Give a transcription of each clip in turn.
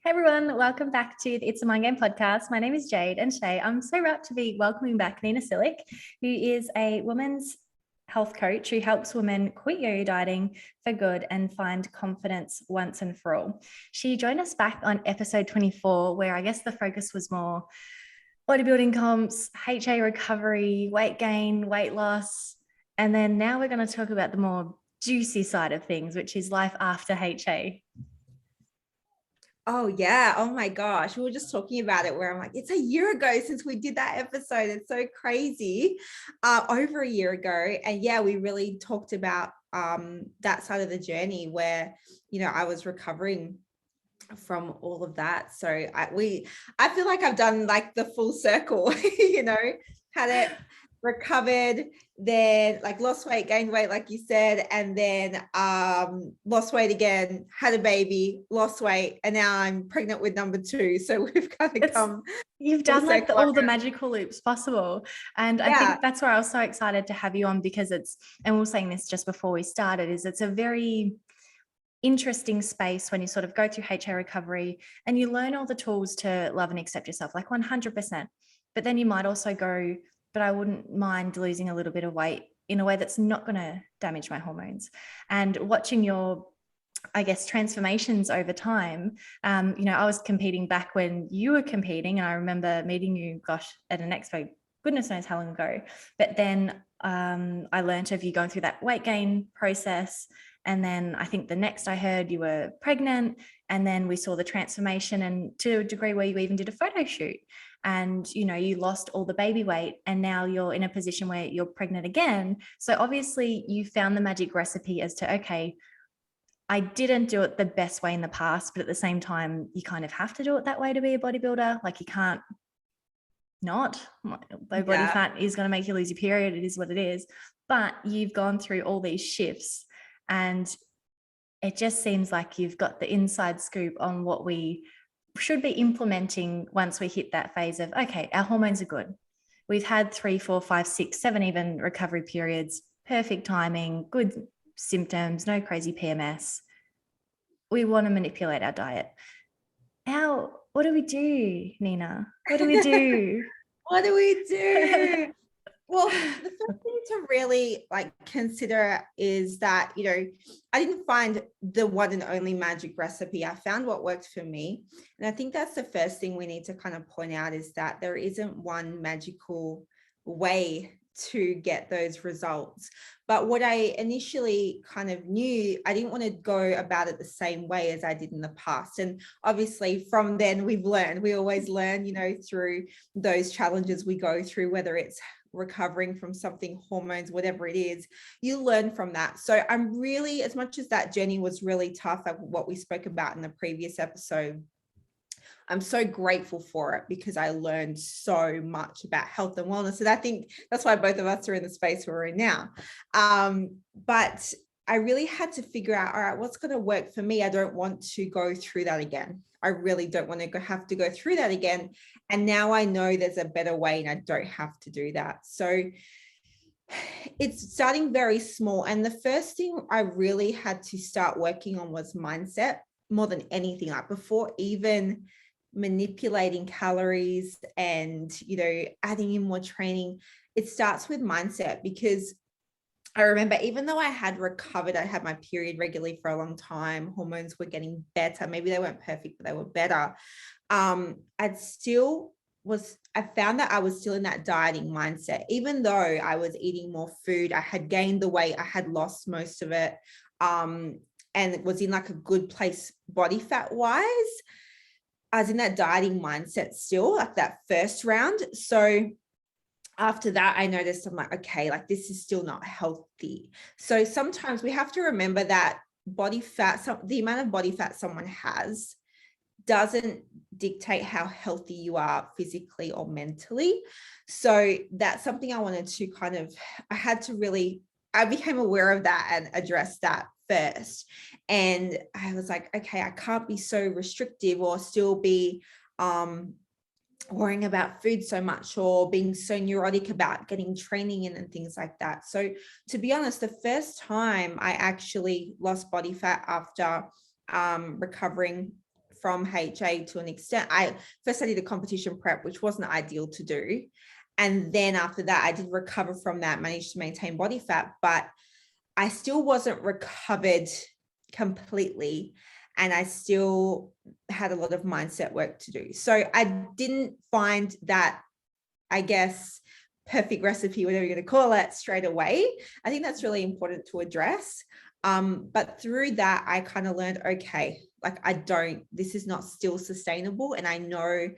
Hey everyone, welcome back to the It's a Mind Game podcast. My name is Jade and Shay. I'm so rapt to be welcoming back Nina Silic, who is a women's health coach who helps women quit yo-yo dieting for good and find confidence once and for all. She joined us back on episode 24, where I guess the focus was more bodybuilding comps, HA recovery, weight gain, weight loss. And then now we're going to talk about the more juicy side of things, which is life after HA. Oh yeah. Oh my gosh. We were just talking about it where I'm like, it's a year ago since we did that episode. It's so crazy. Over a year ago. And yeah, we really talked about that side of the journey where, I was recovering from all of that. So I feel like I've done like the full circle, had it recovered, then like lost weight, gained weight, like you said, and then lost weight again, had a baby, lost weight, and now I'm pregnant with number 2. So we've kind of come. You've done like all the magical loops possible. And I think that's where I was so excited to have you on, because and we were saying this just before we started, it's a very interesting space when you sort of go through HA recovery and you learn all the tools to love and accept yourself, like 100%. But then you might also go, but I wouldn't mind losing a little bit of weight in a way that's not going to damage my hormones. And watching your, I guess, transformations over time. I was competing back when you were competing, and I remember meeting you, at an expo, goodness knows how long ago. But then I learned of you going through that weight gain process. And then I think the next I heard you were pregnant, and then we saw the transformation, and to a degree where you even did a photo shoot, and you lost all the baby weight, and now you're in a position where you're pregnant again. So obviously you found the magic recipe as to, okay, I didn't do it the best way in the past, but at the same time, you kind of have to do it that way to be a bodybuilder. Like you can't not. Low body fat is going to make you lose your period. It is what it is. But you've gone through all these shifts, and it just seems like you've got the inside scoop on what we should be implementing once we hit that phase of, okay, our hormones are good. We've had 3, 4, 5, 6, 7 even recovery periods, perfect timing, good symptoms, no crazy PMS. We want to manipulate our diet. What do we do, Nina? What do we do? What do we do? Well, the first thing to really consider is that, I didn't find the one and only magic recipe. I found what worked for me. And I think that's the first thing we need to kind of point out, is that there isn't one magical way to get those results. But what I initially kind of knew, I didn't want to go about it the same way as I did in the past. And obviously from then we always learn, through those challenges we go through, whether it's recovering from something, hormones, whatever it is, you learn from that. So I'm really, as much as that journey was really tough, like what we spoke about in the previous episode, I'm so grateful for it, because I learned so much about health and wellness. And I think that's why both of us are in the space we're in now. But I really had to figure out, all right, what's going to work for me? I don't want to go through that again. I really don't want to have to go through that again. And now I know there's a better way and I don't have to do that. So it's starting very small. And the first thing I really had to start working on was mindset, more than anything. Like before even manipulating calories and, adding in more training, it starts with mindset. Because I remember, even though I had recovered, I had my period regularly for a long time, hormones were getting better. Maybe they weren't perfect, but they were better. I found that I was still in that dieting mindset, even though I was eating more food. I had gained the weight, I had lost most of it, and it was in like a good place body fat wise. I was in that dieting mindset still, like that first round. So after that, I noticed, I'm like, okay, like this is still not healthy. So sometimes we have to remember that body fat, the amount of body fat someone has doesn't dictate how healthy you are physically or mentally. So that's something I wanted to I became aware of that and addressed that first. And I was like, okay, I can't be so restrictive or still be worrying about food so much, or being so neurotic about getting training in and things like that. So to be honest, the first time I actually lost body fat after recovering from HA to an extent. I did a competition prep, which wasn't ideal to do. And then after that, I did recover from that, managed to maintain body fat, but I still wasn't recovered completely. And I still had a lot of mindset work to do. So I didn't find that, I guess, perfect recipe, whatever you're going to call it, straight away. I think that's really important to address. But through that, I kind of learned, okay, like this is not still sustainable. And I know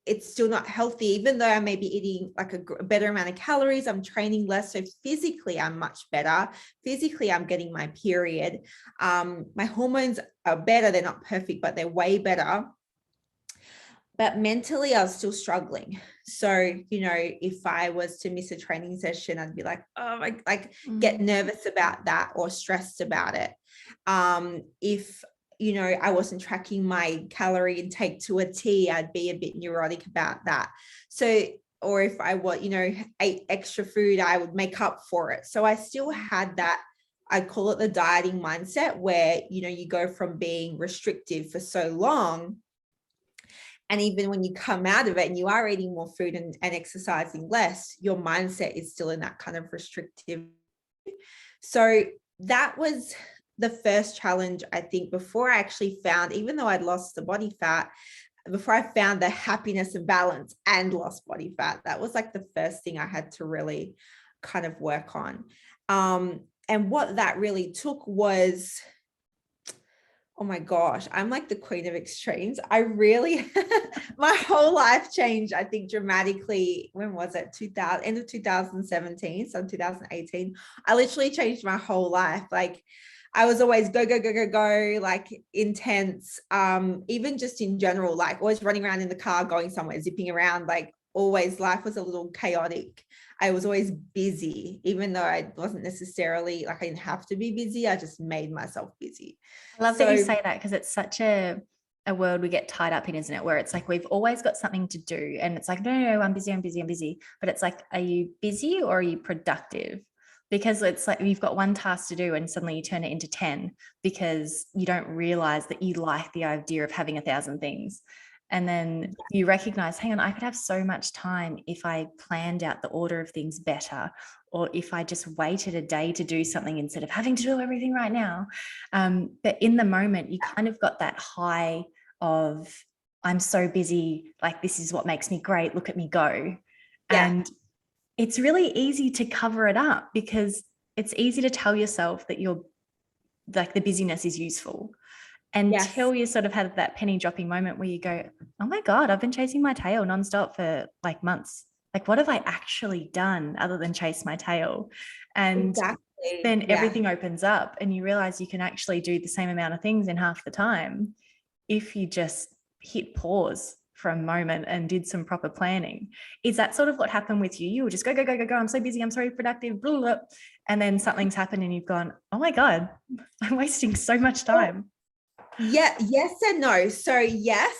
it's still not healthy, even though I may be eating like a better amount of calories, I'm training less. So physically, I'm much better. Physically, I'm getting my period. My hormones are better. They're not perfect, but they're way better. But mentally, I was still struggling. So, if I was to miss a training session, I'd be like, oh, get nervous about that or stressed about it. If I wasn't tracking my calorie intake to a T, I'd be a bit neurotic about that. So, or if I ate extra food, I would make up for it. So I still had that, I call it the dieting mindset, where, you go from being restrictive for so long. And even when you come out of it and you are eating more food and exercising less, your mindset is still in that kind of restrictive. So that was the first challenge, I think, before I actually found, even though I'd lost the body fat, before I found the happiness and balance and lost body fat, that was like the first thing I had to really kind of work on. And what that really took was, oh my gosh, I'm like the queen of extremes. I really, my whole life changed, I think, dramatically. When was it? End of 2017, so 2018. I literally changed my whole life. Like, I was always go, go, go, go, go, like intense. Even just in general, like always running around in the car, going somewhere, zipping around, like always life was a little chaotic. I was always busy, even though I wasn't necessarily, like, I didn't have to be busy. I just made myself busy. I love that you say that, because it's such a world we get tied up in, isn't it? Where it's like, we've always got something to do. And it's like, no, I'm busy. But it's like, are you busy or are you productive? Because it's like, you've got one task to do and suddenly you turn it into 10 because you don't realize that you like the idea of having 1,000 things. And then you recognize, hang on, I could have so much time if I planned out the order of things better, or if I just waited a day to do something instead of having to do everything right now. But in the moment, you kind of got that high of, I'm so busy, like, this is what makes me great, look at me go. Yeah. And it's really easy to cover it up, because it's easy to tell yourself that you're like, the busyness is useful, until you sort of had that penny dropping moment where you go, oh my God, I've been chasing my tail nonstop for like months. Like, what have I actually done other than chase my tail? And then everything opens up and you realize you can actually do the same amount of things in half the time if you just hit pause for a moment and did some proper planning. Is that sort of what happened with you? You were just go, go, go, go, go. I'm so busy. I'm so productive. Blah, blah. And then something's happened and you've gone, oh my God, I'm wasting so much time. Yeah, yes and no. So yes,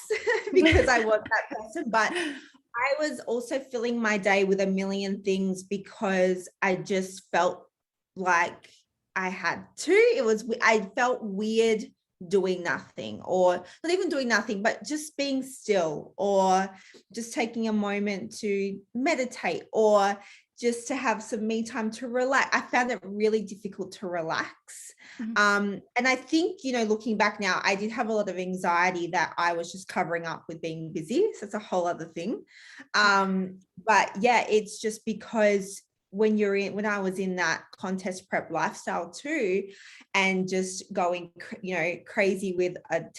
because I was that person, but I was also filling my day with a million things because I just felt like I had to. I felt weird doing nothing, or not even doing nothing, but just being still, or just taking a moment to meditate, or just to have some me time to relax. I found it really difficult to relax. And I think, looking back now, I did have a lot of anxiety that I was just covering up with being busy. So it's a whole other thing. But yeah, it's just because when I was in that contest prep lifestyle too, and just going, crazy with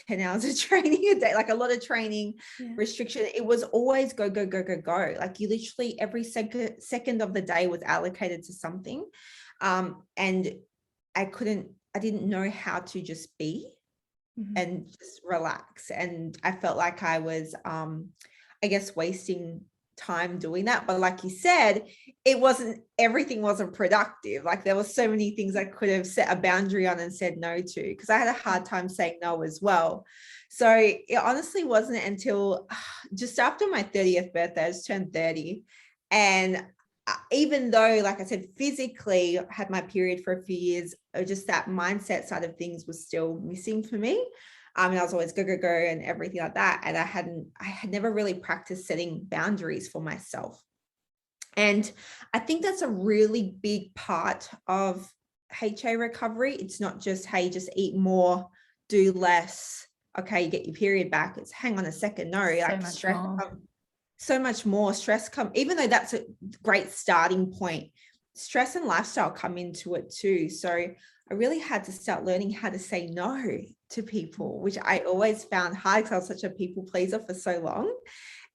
10 hours of training a day, like a lot of training restriction, it was always go, go, go, go, go. Like, you literally every second of the day was allocated to something. And I didn't know how to just be and just relax. And I felt like I was, I guess, wasting time doing that. But like you said, everything wasn't productive. Like, there were so many things I could have set a boundary on and said no to, because I had a hard time saying no as well. So it honestly wasn't until just after my 30th birthday, I just turned 30. And even though, like I said, physically I had my period for a few years, just that mindset side of things was still missing for me. And I was always go, go, go and everything like that. And I had never really practiced setting boundaries for myself. And I think that's a really big part of HA recovery. It's not just, hey, just eat more, do less. Okay, you get your period back. It's hang on a second. No, like stress, so much more stress come, even though that's a great starting point, stress and lifestyle come into it too. So I really had to start learning how to say no to people, which I always found hard because I was such a people pleaser for so long.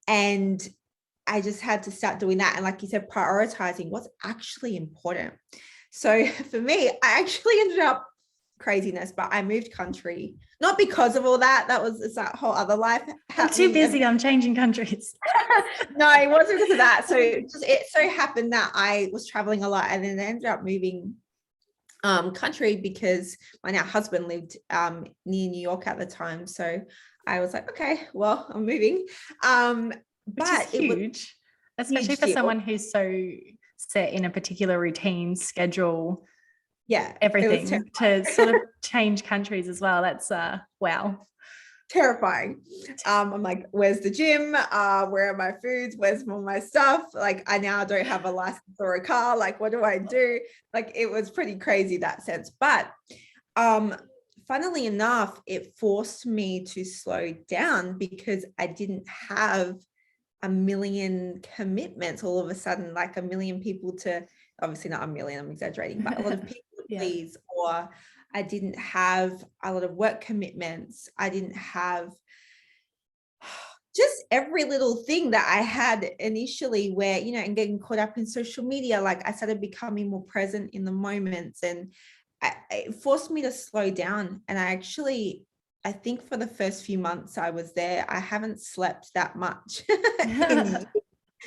And I just had to start doing that. And like you said, prioritizing what's actually important. So for me, I actually ended up craziness, but I moved country, not because of all that. It's that whole other life. I'm too busy. I'm changing countries. No, it wasn't because of that. So it so happened that I was traveling a lot, and then I ended up moving country because my now husband lived near New York at the time. So I was like, okay, well, I'm moving. Which is huge, especially for someone who's so set in a particular routine, schedule, everything, to sort of change countries as well. That's wow. Terrifying. I'm like, where's the gym? Where are my foods? Where's all my stuff? Like, I now don't have a license or a car. Like, what do I do? Like, it was pretty crazy that sense. But funnily enough, it forced me to slow down because I didn't have a million commitments all of a sudden, like a million people to, obviously not a million, I'm exaggerating, but a lot of people to please, or I didn't have a lot of work commitments. I didn't have just every little thing that I had initially where, you know, and getting caught up in social media, like I started becoming more present in the moments, and it forced me to slow down. And I think for the first few months I was there, I haven't slept that much.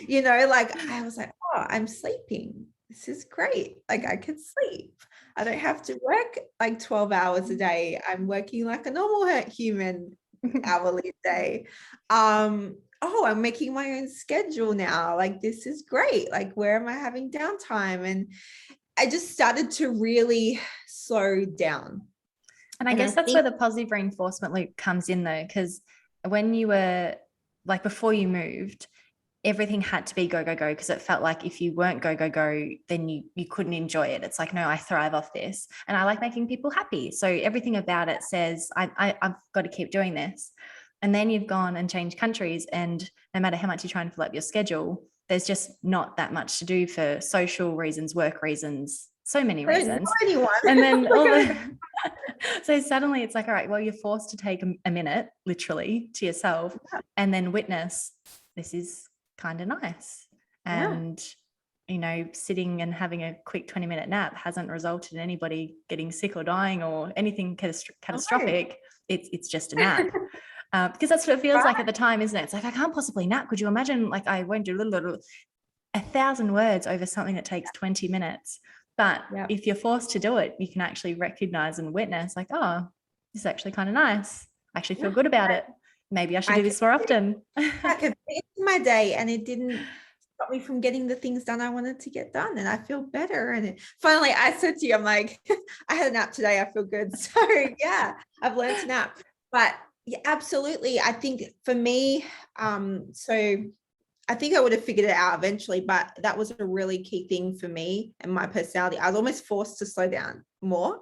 You know, like I was like, oh, I'm sleeping. This is great. Like I can sleep. I don't have to work like 12 hours a day. I'm working like a normal human hourly day. Oh, I'm making my own schedule now. Like this is great. Like where am I having downtime? And I just started to really slow down. And I guess that's where the positive reinforcement loop comes in though, because when you were like before you moved, everything had to be go, go, go, because it felt like if you weren't go, go, go, then you couldn't enjoy it. It's like, no, I thrive off this. And I like making people happy. So everything about it says, I've got to keep doing this. And then you've gone and changed countries. And no matter how much you try and fill up your schedule, there's just not that much to do for social reasons, work reasons, so many reasons. And then so suddenly it's like, all right, well, you're forced to take a minute literally to yourself and then witness, this is kind of nice. And you know, sitting and having a quick 20-minute nap hasn't resulted in anybody getting sick or dying or anything catastrophic. It's just a nap. Because that's what it feels like at the time, isn't it? It's like, I can't possibly nap. Could you imagine, like, I won't do 1,000 words over something that takes 20 minutes. But if you're forced to do it, you can actually recognize and witness, like, oh, this is actually kind of nice. I actually feel good about it. Maybe I should do this more often. I could fit into my day, and it didn't stop me from getting the things done I wanted to get done, and I feel better. And finally, I said to you, I'm like, I had a nap today. I feel good. So yeah, I've learned to nap. But yeah, absolutely. I think for me, so I think I would have figured it out eventually, but that was a really key thing for me and my personality. I was almost forced to slow down more,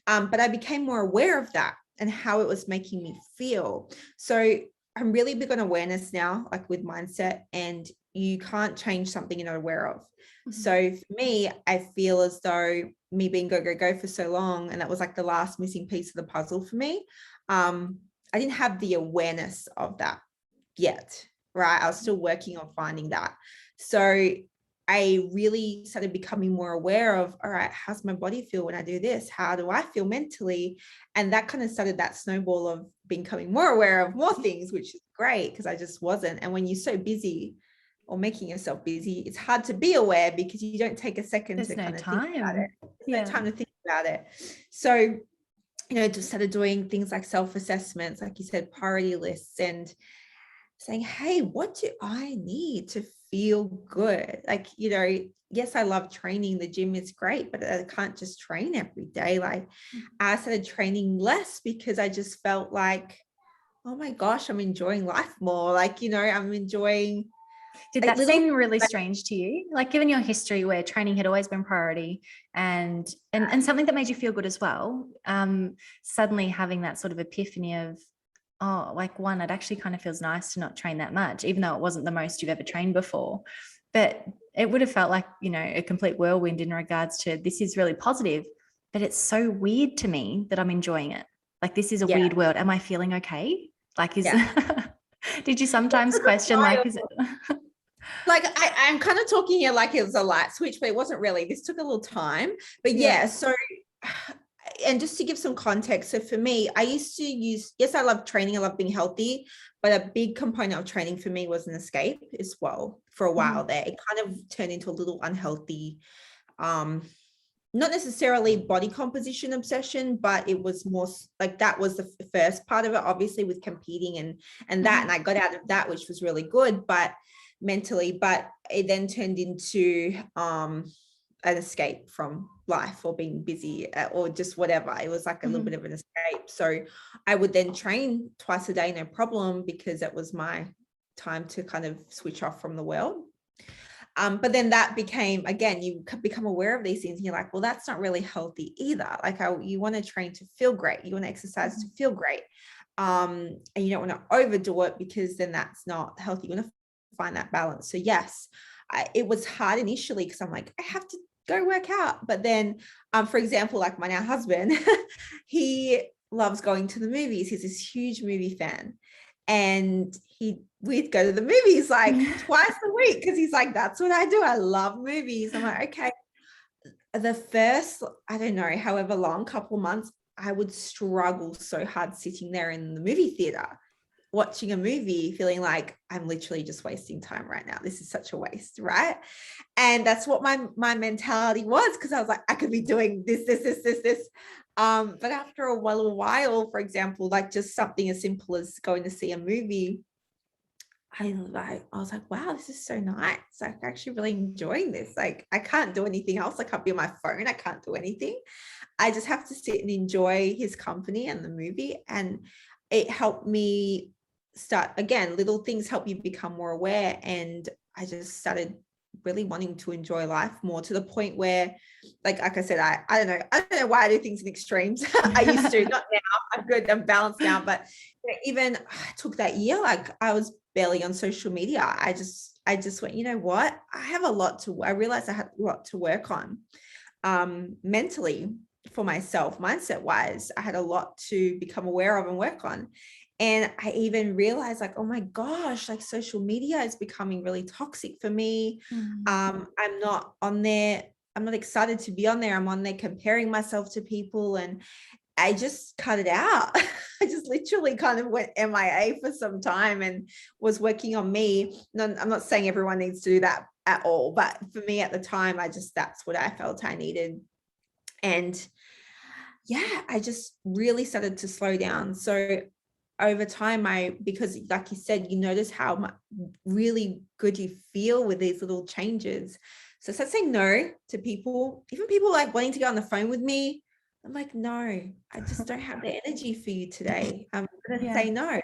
but I became more aware of that and how it was making me feel. So I'm really big on awareness now, like with mindset, and you can't change something you're not aware of. Mm-hmm. So for me, I feel as though me being go, go, go for so long, and that was like the last missing piece of the puzzle for me. I didn't have the awareness of that yet. Right. I was still working on finding that. So I really started becoming more aware of, all right, how's my body feel when I do this? How do I feel mentally? And that kind of started that snowball of becoming more aware of more things, which is great because I just wasn't. And when you're so busy or making yourself busy, it's hard to be aware because you don't take a second to kind of think about it. There's no time to think about it. So, you know, just started doing things like self-assessments, like you said, priority lists, and saying, hey, what do I need to feel good. Like, yes, I love training. The gym is great, but I can't just train every day. Like, I started training less because I just felt like, oh my gosh, I'm enjoying life more. Like, I'm enjoying. Did that seem really strange to you? Like, given your history where training had always been priority and something that made you feel good as well, suddenly having that sort of epiphany of, oh, like, one, it actually kind of feels nice to not train that much, even though it wasn't the most you've ever trained before. But it would have felt like, a complete whirlwind in regards to, this is really positive, but it's so weird to me that I'm enjoying it. Like, this is a weird world. Am I feeling okay? Like, did you sometimes question, like, is it? Like, I'm kind of talking here like it was a light switch, but it wasn't really. This took a little time. But so, and just to give some context, so for me, I used to use, yes, I love training, I love being healthy, but a big component of training for me was an escape as well for a while there. It kind of turned into a little unhealthy, not necessarily body composition obsession, but it was more like, that was the first part of it, obviously, with competing and that, and I got out of that, which was really good, but mentally, but it then turned into an escape from life or being busy or just whatever. It was like a little bit of an escape. So I would then train twice a day, no problem, because it was my time to kind of switch off from the world. But then that became, again, you become aware of these things and you're like, well, that's not really healthy either. Like, you want to train to feel great. You want to exercise to feel great. And you don't want to overdo it, because then that's not healthy. You want to find that balance. So yes, it was hard initially because I'm like, I have to go work out. But then, for example, like my now husband, he loves going to the movies. He's this huge movie fan. And we'd go to the movies like twice a week, because he's like, that's what I do. I love movies. I'm like, okay. The first, I don't know, however long, couple months, I would struggle so hard sitting there in the movie theater, watching a movie, feeling like I'm literally just wasting time right now. This is such a waste, right? And that's what my mentality was, because I was like, I could be doing this. But after a while, for example, like just something as simple as going to see a movie, I was like, wow, this is so nice. Like, I'm actually really enjoying this. Like, I can't do anything else. I can't be on my phone. I can't do anything. I just have to sit and enjoy his company and the movie. And it helped me start, again, little things help you become more aware. And I just started really wanting to enjoy life more, to the point where, like I said, I don't know why I do things in extremes. I used to, not now. I'm good. I'm balanced now. But even I took that year, like I was barely on social media. I just went, you know what? I realized I had a lot to work on mentally for myself, mindset wise. I had a lot to become aware of and work on. And I even realized, like, oh my gosh, like social media is becoming really toxic for me. I'm not on there. I'm not excited to be on there. I'm on there comparing myself to people, and I just cut it out. I just literally kind of went MIA for some time and was working on me. No, I'm not saying everyone needs to do that at all, but for me at the time, that's what I felt I needed. And yeah, I just really started to slow down. So over time, because like you said, you notice how really good you feel with these little changes. So I started saying no to people, even people like wanting to get on the phone with me. I'm like, no, I just don't have the energy for you today. I'm going to say no.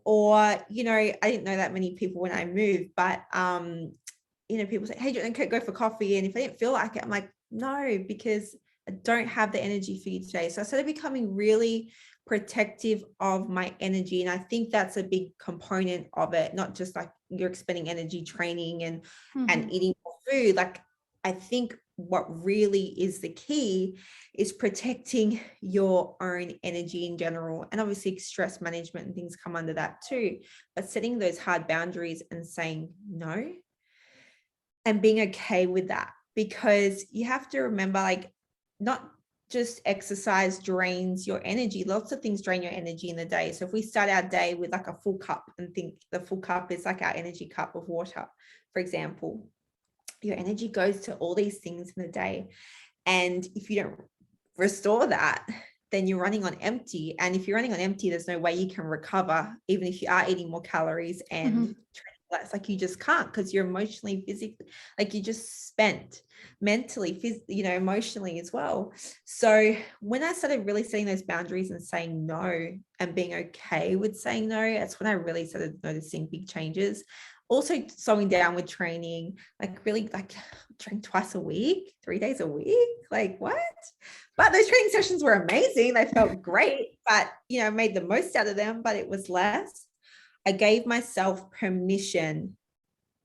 Or, I didn't know that many people when I moved, but, people say, hey, do you want to go for coffee? And if I didn't feel like it, I'm like, no, because I don't have the energy for you today. So I started becoming really protective of my energy. And I think that's a big component of it, not just like you're expending energy training and eating more food. Like, I think what really is the key is protecting your own energy in general. And obviously stress management and things come under that too, but setting those hard boundaries and saying no and being okay with that, because you have to remember, like, not just exercise drains your energy. Lots of things drain your energy in the day. So if we start our day with like a full cup and think the full cup is like our energy cup of water, for example, your energy goes to all these things in the day. And if you don't restore that, then you're running on empty. And if you're running on empty, there's no way you can recover, even if you are eating more calories and training less. Like you just can't, because you're emotionally, physically, like you just spent mentally, emotionally as well. So when I started really setting those boundaries and saying no and being okay with saying no, that's when I really started noticing big changes. Also slowing down with training, like really like train twice a week, 3 days a week. Like what? But those training sessions were amazing. They felt great, but made the most out of them, but it was less. I gave myself permission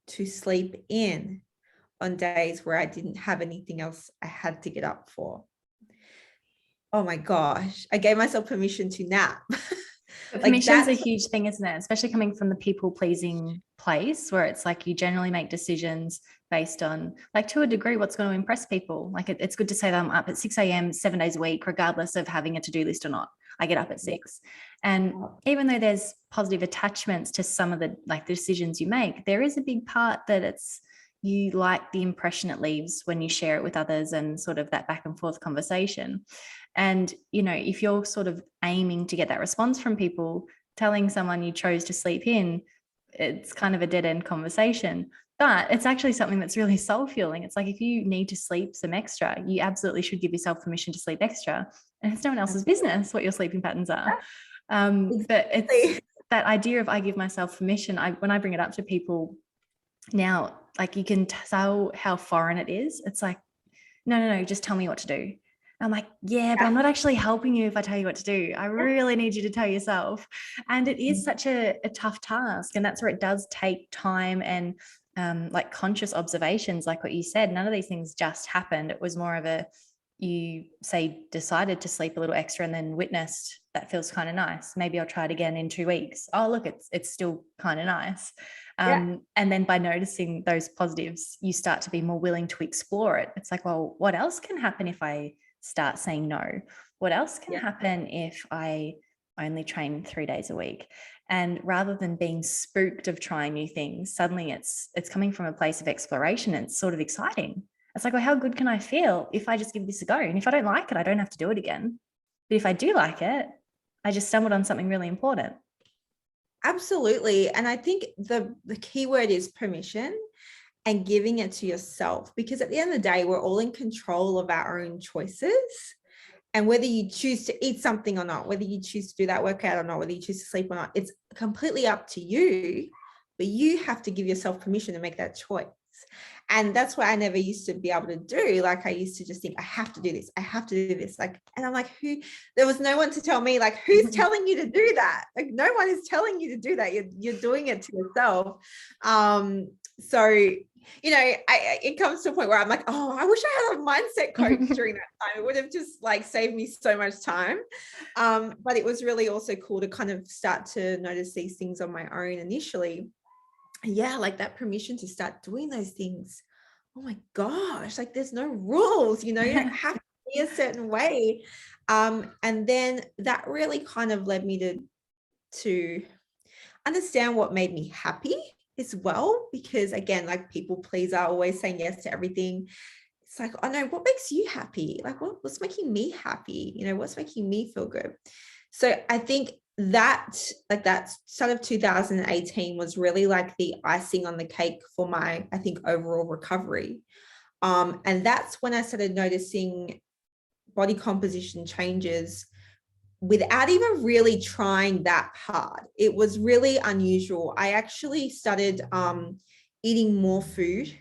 to sleep in on days where I didn't have anything else I had to get up for. Oh my gosh. I gave myself permission to nap. Permission is a huge thing, isn't it? Especially coming from the people pleasing place, where it's like you generally make decisions based on, like, to a degree, what's going to impress people. Like it's good to say that I'm up at 6 a.m. 7 days a week, regardless of having a to-do list or not. I get up at 6. And even though there's positive attachments to some of the decisions you make, there is a big part that it's, you like the impression it leaves when you share it with others, and sort of that back and forth conversation. And, if you're sort of aiming to get that response from people, telling someone you chose to sleep in, it's kind of a dead end conversation. But it's actually something that's really soul fueling. It's like, if you need to sleep some extra, you absolutely should give yourself permission to sleep extra. And it's no one else's business what your sleeping patterns are. But it's that idea of, I give myself permission. When I bring it up to people now, like, you can tell how foreign it is. It's like, no, just tell me what to do. I'm like, yeah, but I'm not actually helping you if I tell you what to do. I really need you to tell yourself. And it is such a tough task. And that's where it does take time and conscious observations, like what you said. None of these things just happened. It was more of a, you decided to sleep a little extra and then witnessed, that feels kind of nice. Maybe I'll try it again in 2 weeks. Oh, look, it's still kind of nice. And then by noticing those positives, you start to be more willing to explore it. It's like, well, what else can happen if I start saying no? What else can happen if I only train 3 days a week? And rather than being spooked of trying new things, suddenly it's coming from a place of exploration. And it's sort of exciting. It's like, well, how good can I feel if I just give this a go? And if I don't like it, I don't have to do it again. But if I do like it, I just stumbled on something really important. Absolutely. And I think the key word is permission, and giving it to yourself, because at the end of the day, we're all in control of our own choices. And whether you choose to eat something or not, whether you choose to do that workout or not, whether you choose to sleep or not, it's completely up to you. But you have to give yourself permission to make that choice. And that's what I never used to be able to do. Like, I used to just think, I have to do this. I have to do this. Like, and I'm like, there was no one to tell me, like, who's telling you to do that? Like, no one is telling you to do that. You're doing it to yourself. So, it comes to a point where I'm like, oh, I wish I had a mindset coach during that time. It would have just saved me so much time. But it was really also cool to kind of start to notice these things on my own initially. Yeah, like that permission to start doing those things. Oh my gosh, like there's no rules, you don't have to be a certain way. And then that really kind of led me to understand what made me happy as well, because again, like people pleaser, always saying yes to everything. It's like, oh no, what makes you happy? Like what's making me happy? What's making me feel good? So I think that start of 2018 was really like the icing on the cake for my, I think, overall recovery. And that's when I started noticing body composition changes without even really trying that hard. It was really unusual. I actually started eating more food,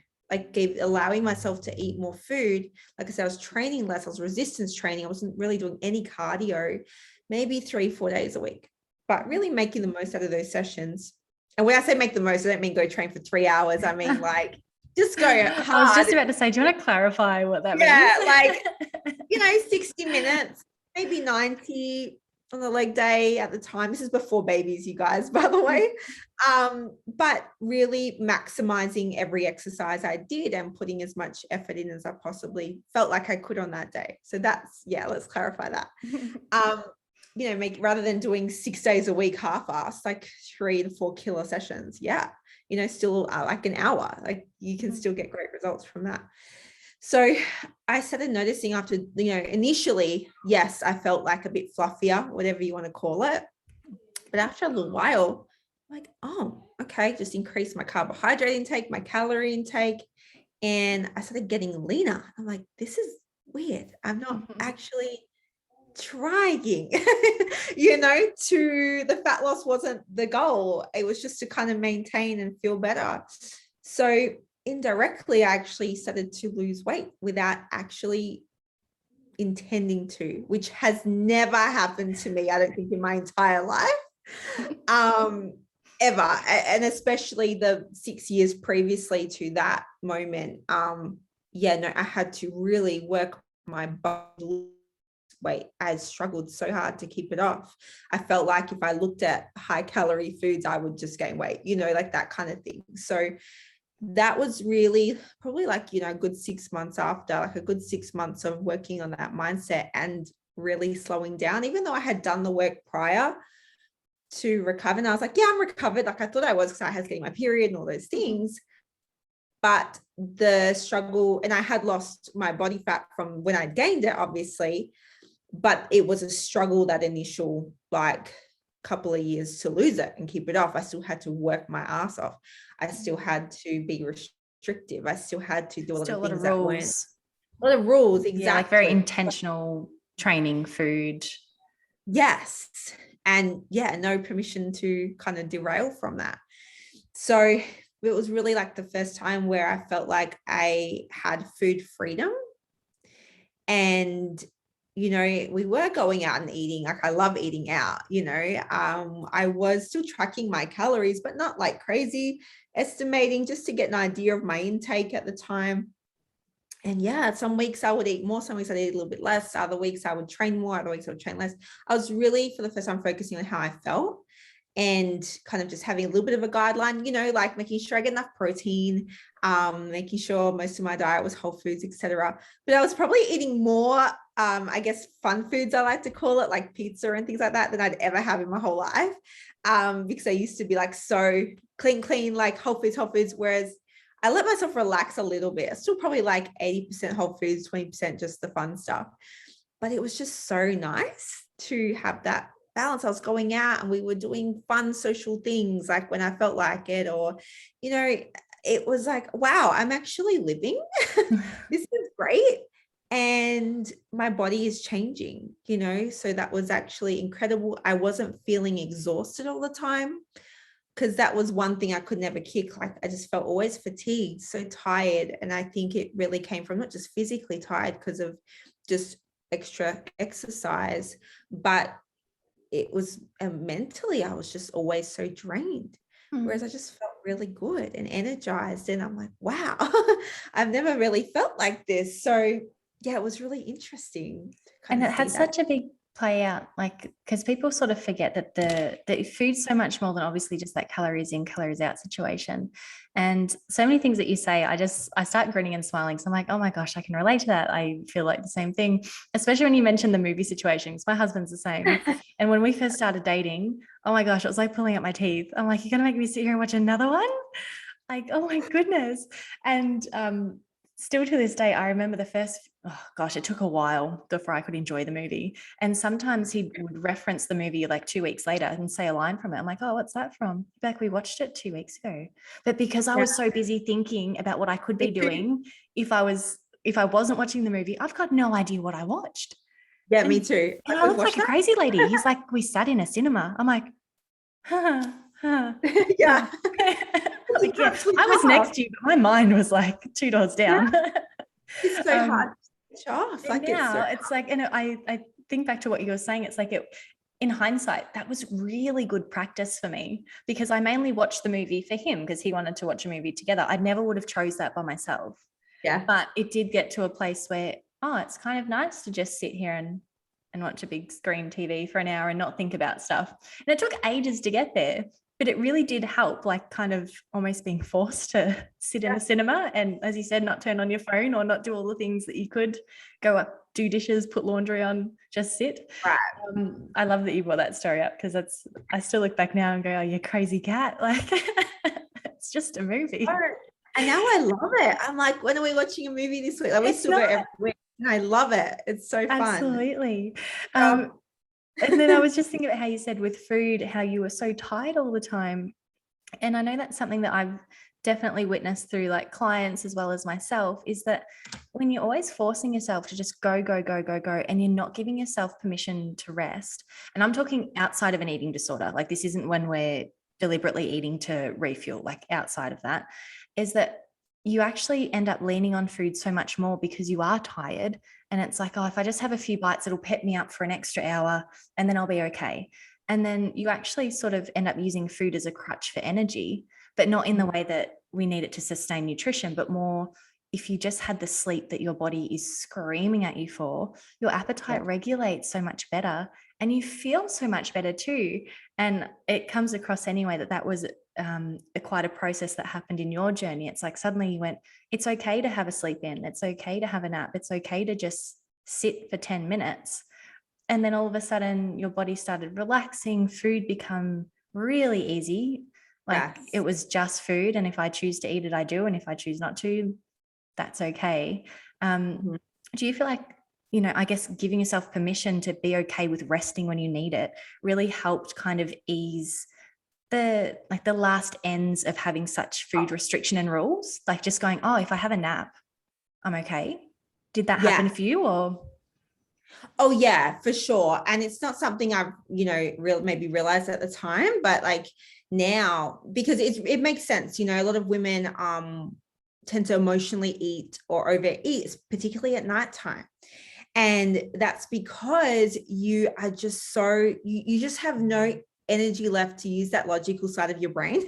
allowing myself to eat more food. Like I said, I was training less, I was resistance training. I wasn't really doing any cardio, maybe 3-4 days a week, but really making the most out of those sessions. And when I say make the most, I don't mean go train for 3 hours. I mean, just go hard. I was just about to say, do you want to clarify what that means? Yeah, 60 minutes, maybe 90 on the leg day at the time. This is before babies, you guys, by the way. But really maximizing every exercise I did and putting as much effort in as I possibly felt like I could on that day. So let's clarify that. Rather than doing 6 days a week half-assed, like 3 and 4 kilo sessions. Yeah. Still like an hour, like you can still get great results from that. So I started noticing after, initially, yes, I felt like a bit fluffier, whatever you want to call it. But after a little while, like, oh, okay, just increase my carbohydrate intake, my calorie intake. And I started getting leaner. I'm like, this is weird. I'm not actually trying, to the fat loss wasn't the goal. It was just to kind of maintain and feel better. So indirectly, I actually started to lose weight without actually intending to, which has never happened to me, I don't think, in my entire life. Ever. And especially the 6 years previously to that moment. I had to really work my body weight. I struggled so hard to keep it off. I felt like if I looked at high calorie foods, I would just gain weight, like that kind of thing. So that was really probably like, a good 6 months after, like a good 6 months of working on that mindset and really slowing down, even though I had done the work prior to recover. And I was like, yeah, I'm recovered. Like I thought I was, because I was getting my period and all those things. But the struggle, and I had lost my body fat from when I gained it, obviously, but it was a struggle, that initial like couple of years to lose it and keep it off. I still had to work my ass off. I still had to be restrictive. I still had to do all the things that weren't a lot of rules. Exactly. Yeah, like very intentional training, food. Yes. And no permission to kind of derail from that. So it was really like the first time where I felt like I had food freedom. And we were going out and eating. Like I love eating out, I was still tracking my calories, but not like crazy, estimating just to get an idea of my intake at the time. And some weeks I would eat more, some weeks I'd eat a little bit less, other weeks I would train more, other weeks I would train less. I was really, for the first time, focusing on how I felt and kind of just having a little bit of a guideline, like making sure I get enough protein, making sure most of my diet was whole foods, etc. But I was probably eating more, I guess, fun foods, I like to call it, like pizza and things like that, than I'd ever have in my whole life. Because I used to be like so clean, like whole foods, whereas I let myself relax a little bit. I still probably like 80% whole foods, 20% just the fun stuff. But it was just so nice to have that balance. I was going out and we were doing fun social things, like when I felt like it, or, it was like, wow, I'm actually living. This is great. And my body is changing, so that was actually incredible. I wasn't feeling exhausted all the time, because that was one thing I could never kick. Like I just felt always fatigued, so tired. And I think it really came from not just physically tired because of just extra exercise, but it was mentally, I was just always so drained. Whereas I just felt really good and energized. And I'm like, wow, I've never really felt like this. So it was really interesting. And it had such a big play out, like, because people sort of forget that the food's so much more than obviously just that calories in, calories out situation. And so many things that you say, I start grinning and smiling. So I'm like, oh my gosh, I can relate to that. I feel like the same thing, especially when you mentioned the movie situations. My husband's the same. And when we first started dating, oh my gosh, it was like pulling out my teeth. I'm like, you're gonna make me sit here and watch another one? Like, oh my goodness. And still to this day, I remember the first, it took a while before I could enjoy the movie. And sometimes he would reference the movie like 2 weeks later and say a line from it. I'm like, oh, what's that from? Like, we watched it 2 weeks ago. But because I was so busy thinking about what I could be doing, if I wasn't watching the movie, I've got no idea what I watched. Yeah, me too. And I look like a crazy lady. He's like, we sat in a cinema. I'm like, yeah. Like, I was next to you, but my mind was like 2 doors down. It's so hard to switch off. Like it's like, and I think back to what you were saying. It's like in hindsight, that was really good practice for me, because I mainly watched the movie for him because he wanted to watch a movie together. I never would have chose that by myself. Yeah. But it did get to a place where, it's kind of nice to just sit here and watch a big screen TV for an hour and not think about stuff. And it took ages to get there. But it really did help, like kind of almost being forced to sit in a cinema and, as you said, not turn on your phone or not do all the things that you could, go up, do dishes, put laundry on, just sit. Right. I love that you brought that story up, because I still look back now and go, oh, you crazy cat. Like, it's just a movie. And now I love it. I'm like, when are we watching a movie this week? Like, we still go every week. And I love it. It's so fun. Absolutely. And then I was just thinking about how you said with food, how you were so tired all the time. And I know that's something that I've definitely witnessed through like clients as well as myself, is that when you're always forcing yourself to just go, go, go, go, go, and you're not giving yourself permission to rest. And I'm talking outside of an eating disorder. Like this isn't when we're deliberately eating to refuel, like outside of that, is that you actually end up leaning on food so much more because you are tired. And it's like, oh, if I just have a few bites, it'll pep me up for an extra hour and then I'll be okay. And then you actually sort of end up using food as a crutch for energy, but not in the way that we need it to sustain nutrition, but more if you just had the sleep that your body is screaming at you for, your appetite regulates so much better and you feel so much better too. And it comes across anyway that was quite a process that happened in your journey. It's like suddenly you went, it's okay to have a sleep in, it's okay to have a nap, it's okay to just sit for 10 minutes. And then all of a sudden your body started relaxing, food become really easy. Like it was just food. And if I choose to eat it, I do. And if I choose not to, that's okay. Do you feel like, you know, I guess giving yourself permission to be okay with resting when you need it really helped kind of ease the last ends of having such food restriction and rules? Like just going, oh, if I have a nap, I'm okay. Did that happen for you or? Oh yeah, for sure. And it's not something I've, you know, maybe realized at the time, but like now, because it makes sense, you know, a lot of women tend to emotionally eat or overeat, particularly at nighttime. And that's because you are just so, you just have no energy left to use that logical side of your brain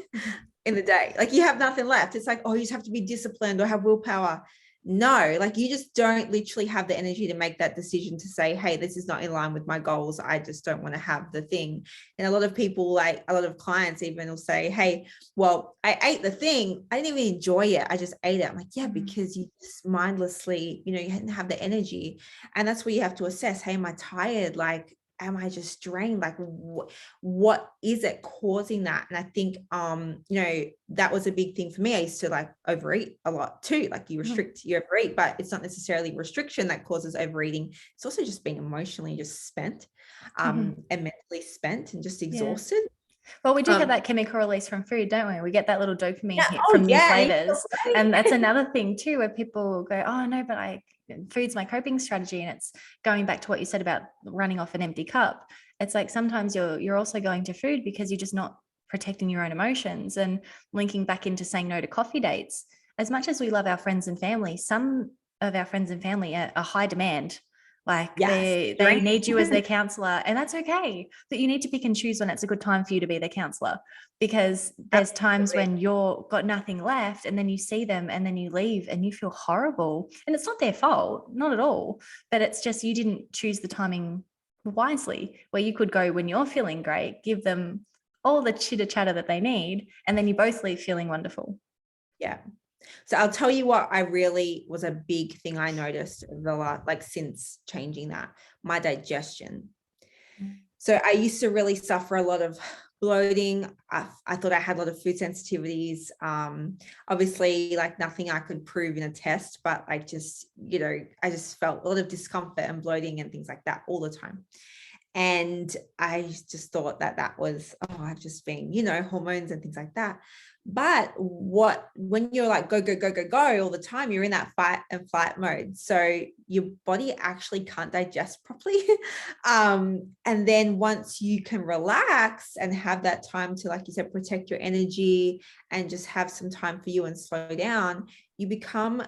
in the day. Like you have nothing left. It's like, oh, you just have to be disciplined or have willpower. No, like you just don't literally have the energy to make that decision to say, hey, this is not in line with my goals. I just don't want to have the thing. And a lot of people, like a lot of clients even will say, hey, well, I ate the thing. I didn't even enjoy it. I just ate it. I'm like, yeah, because you just mindlessly, you know, you didn't have the energy. And that's where you have to assess, hey, am I tired? Like, am I just drained? Like what is it causing that? And I think, you know, that was a big thing for me. I used to like overeat a lot too. Like you restrict, you overeat, but it's not necessarily restriction that causes overeating. It's also just being emotionally just spent, and mentally spent and just exhausted. Well, we do have that chemical release from food, don't we? We get that little dopamine hit from new flavors. And that's another thing too, where people go, oh no, but food's my coping strategy. And it's going back to what you said about running off an empty cup. It's like sometimes you're also going to food because you're just not protecting your own emotions. And linking back into saying no to coffee dates. As much as we love our friends and family, some of our friends and family are high demand. Like they need you as their counselor, and that's okay. But you need to pick and choose when it's a good time for you to be their counselor, because there's times when you're got nothing left and then you see them and then you leave and you feel horrible, and it's not their fault, not at all. But it's just, you didn't choose the timing wisely, where you could go when you're feeling great, give them all the chitter chatter that they need, and then you both leave feeling wonderful. Yeah. So I'll tell you what I really was a big thing I noticed since changing that, my digestion. So I used to really suffer a lot of bloating. I thought I had a lot of food sensitivities. Obviously, like nothing I could prove in a test, but I just, you know, I just felt a lot of discomfort and bloating and things like that all the time. And I just thought that was, I've just been, you know, hormones and things like that. But when you're like, go, go, go, go, go all the time, you're in that fight and flight mode. So your body actually can't digest properly. And then once you can relax and have that time to, like you said, protect your energy and just have some time for you and slow down, you become,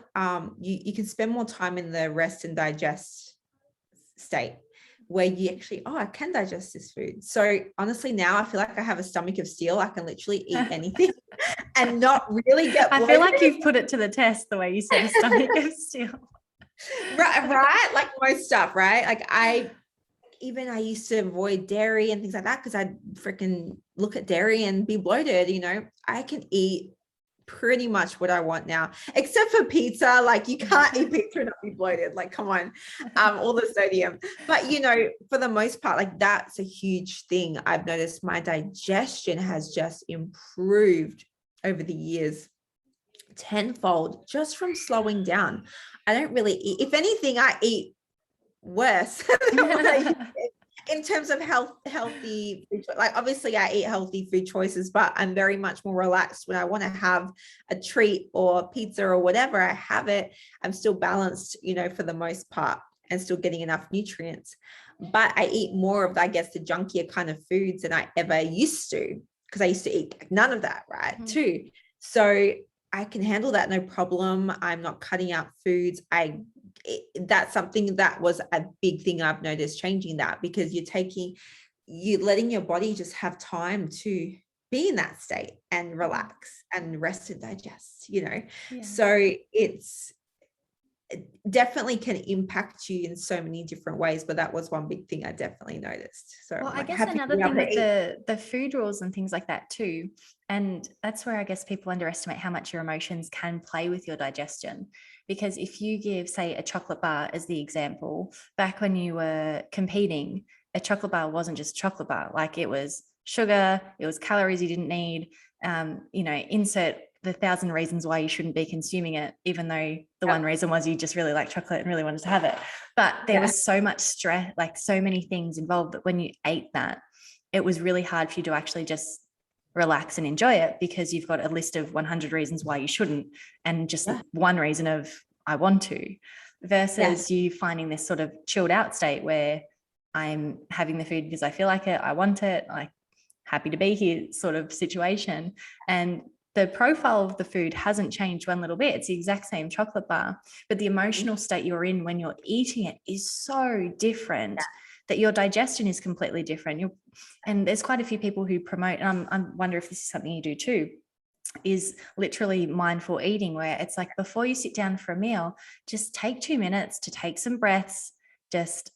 you can spend more time in the rest and digest state, where you actually, I can digest this food. So honestly, now I feel like I have a stomach of steel. I can literally eat anything and not really get bloated. I feel like you've put it to the test the way you said a stomach of steel. Right? Like most stuff, right? Like I used to avoid dairy and things like that because I'd freaking look at dairy and be bloated. You know, I can eat pretty much what I want now, except for pizza. Like you can't eat pizza and not be bloated. Like, come on, all the sodium. But you know, for the most part, like that's a huge thing. I've noticed my digestion has just improved over the years tenfold just from slowing down. I don't really eat. If anything, I eat worse than what I used to. in terms of healthy food, like obviously I eat healthy food choices, but I'm very much more relaxed when I want to have a treat or pizza or whatever. I have it. I'm still balanced, for the most part, and still getting enough nutrients. But I eat more of, I guess, the junkier kind of foods than I ever used to, because I used to eat none of that, right? Too. So I can handle that no problem. I'm not cutting out foods. That's something that was a big thing I've noticed, changing that, because you're letting your body just have time to be in that state and relax and rest and digest, So it definitely can impact you in so many different ways, but that was one big thing I definitely noticed. So well, I guess another thing with the food rules and things like that too, and that's where I guess people underestimate how much your emotions can play with your digestion. Because if you give, say, a chocolate bar as the example, back when you were competing, a chocolate bar wasn't just a chocolate bar. Like, it was sugar, it was calories you didn't need, insert the 1,000 reasons why you shouldn't be consuming it, even though the one reason was you just really like chocolate and really wanted to have it. But there was so much stress, like so many things involved, that when you ate that, it was really hard for you to actually just relax and enjoy it, because you've got a list of 100 reasons why you shouldn't, and just one reason of I want to, versus you finding this sort of chilled out state where I'm having the food because I feel like it, I want it, like happy to be here sort of situation. And the profile of the food hasn't changed one little bit. It's the exact same chocolate bar, but the emotional state you're in when you're eating it is so different that your digestion is completely different. And there's quite a few people who promote, and I wonder if this is something you do too, is literally mindful eating, where it's like before you sit down for a meal, just take 2 minutes to take some breaths. Just,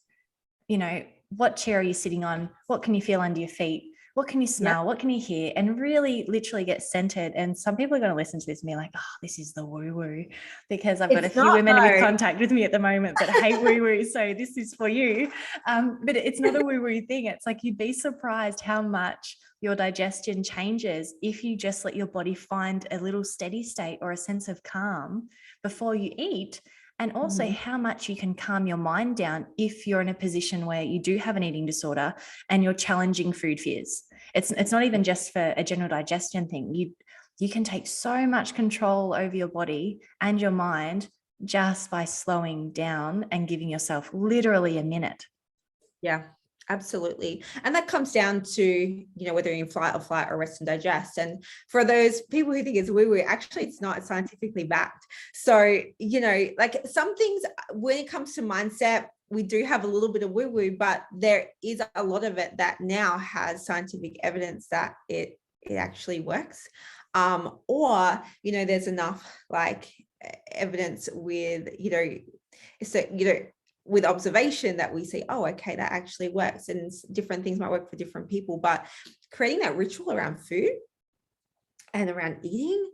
what chair are you sitting on? What can you feel under your feet? What can you smell? What can you hear? And really literally get centered. And some people are going to listen to this and be like, oh, this is the woo-woo, because I've got a few women in contact with me at the moment that hate woo-woo. So this is for you. But it's not a woo-woo thing. It's like, you'd be surprised how much your digestion changes if you just let your body find a little steady state or a sense of calm before you eat. And also how much you can calm your mind down if you're in a position where you do have an eating disorder and you're challenging food fears. It's not even just for a general digestion thing. You can take so much control over your body and your mind just by slowing down and giving yourself literally a minute. Yeah, absolutely. And that comes down to, whether you're in flight or rest and digest. And for those people who think it's woo-woo, actually it's not, it's scientifically backed. So, like some things, when it comes to mindset, we do have a little bit of woo-woo, but there is a lot of it that now has scientific evidence that it actually works. Or, there's enough like evidence with, with observation that we see, oh, okay, that actually works. And different things might work for different people, but creating that ritual around food and around eating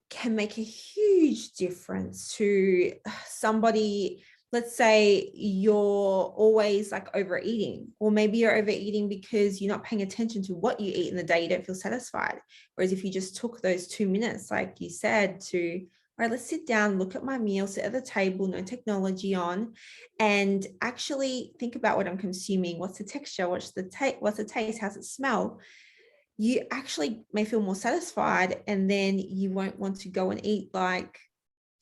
can make a huge difference to somebody. Let's say you're always like overeating, or maybe you're overeating because you're not paying attention to what you eat in the day. You don't feel satisfied. Whereas if you just took those 2 minutes, like you said, to, all right, let's sit down, look at my meal, sit at the table, no technology on, and actually think about what I'm consuming. What's the texture? What's the taste? How's it smell? You actually may feel more satisfied, and then you won't want to go and eat like,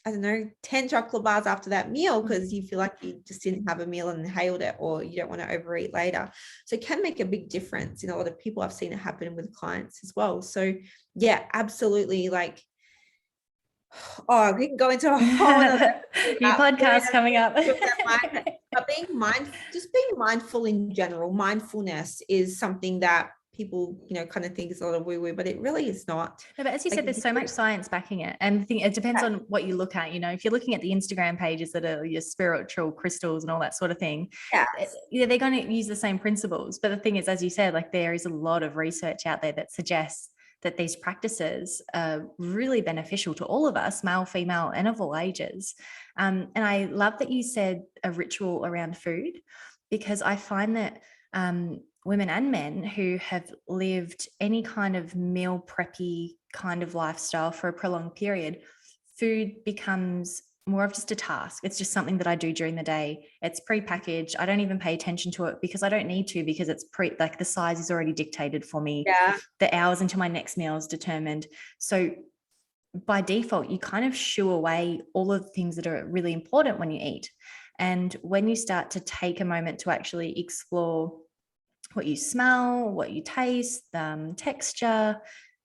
I don't know, 10 chocolate bars after that meal, because you feel like you just didn't have a meal and inhaled it, or you don't want to overeat later. So it can make a big difference in a lot of people. I've seen it happen with clients as well. So yeah, absolutely. Like, oh, we can go into a whole other new podcast coming up. But being mindful in general, mindfulness is something that people, kind of think is a lot of woo-woo, but it really is not. No, but as you said, there's so much science backing it. And I think it depends on what you look at. If you're looking at the Instagram pages that are your spiritual crystals and all that sort of thing, they're going to use the same principles. But the thing is, as you said, like, there is a lot of research out there that suggests that these practices are really beneficial to all of us, male, female, and of all ages. And I love that you said a ritual around food, because I find that women and men who have lived any kind of meal preppy kind of lifestyle for a prolonged period, food becomes more of just a task. It's just something that I do during the day. It's pre-packaged. I don't even pay attention to it because I don't need to, because it's like the size is already dictated for me. Yeah. The hours until my next meal is determined. So by default, you kind of shoo away all of the things that are really important when you eat. And when you start to take a moment to actually explore what you smell, what you taste, texture,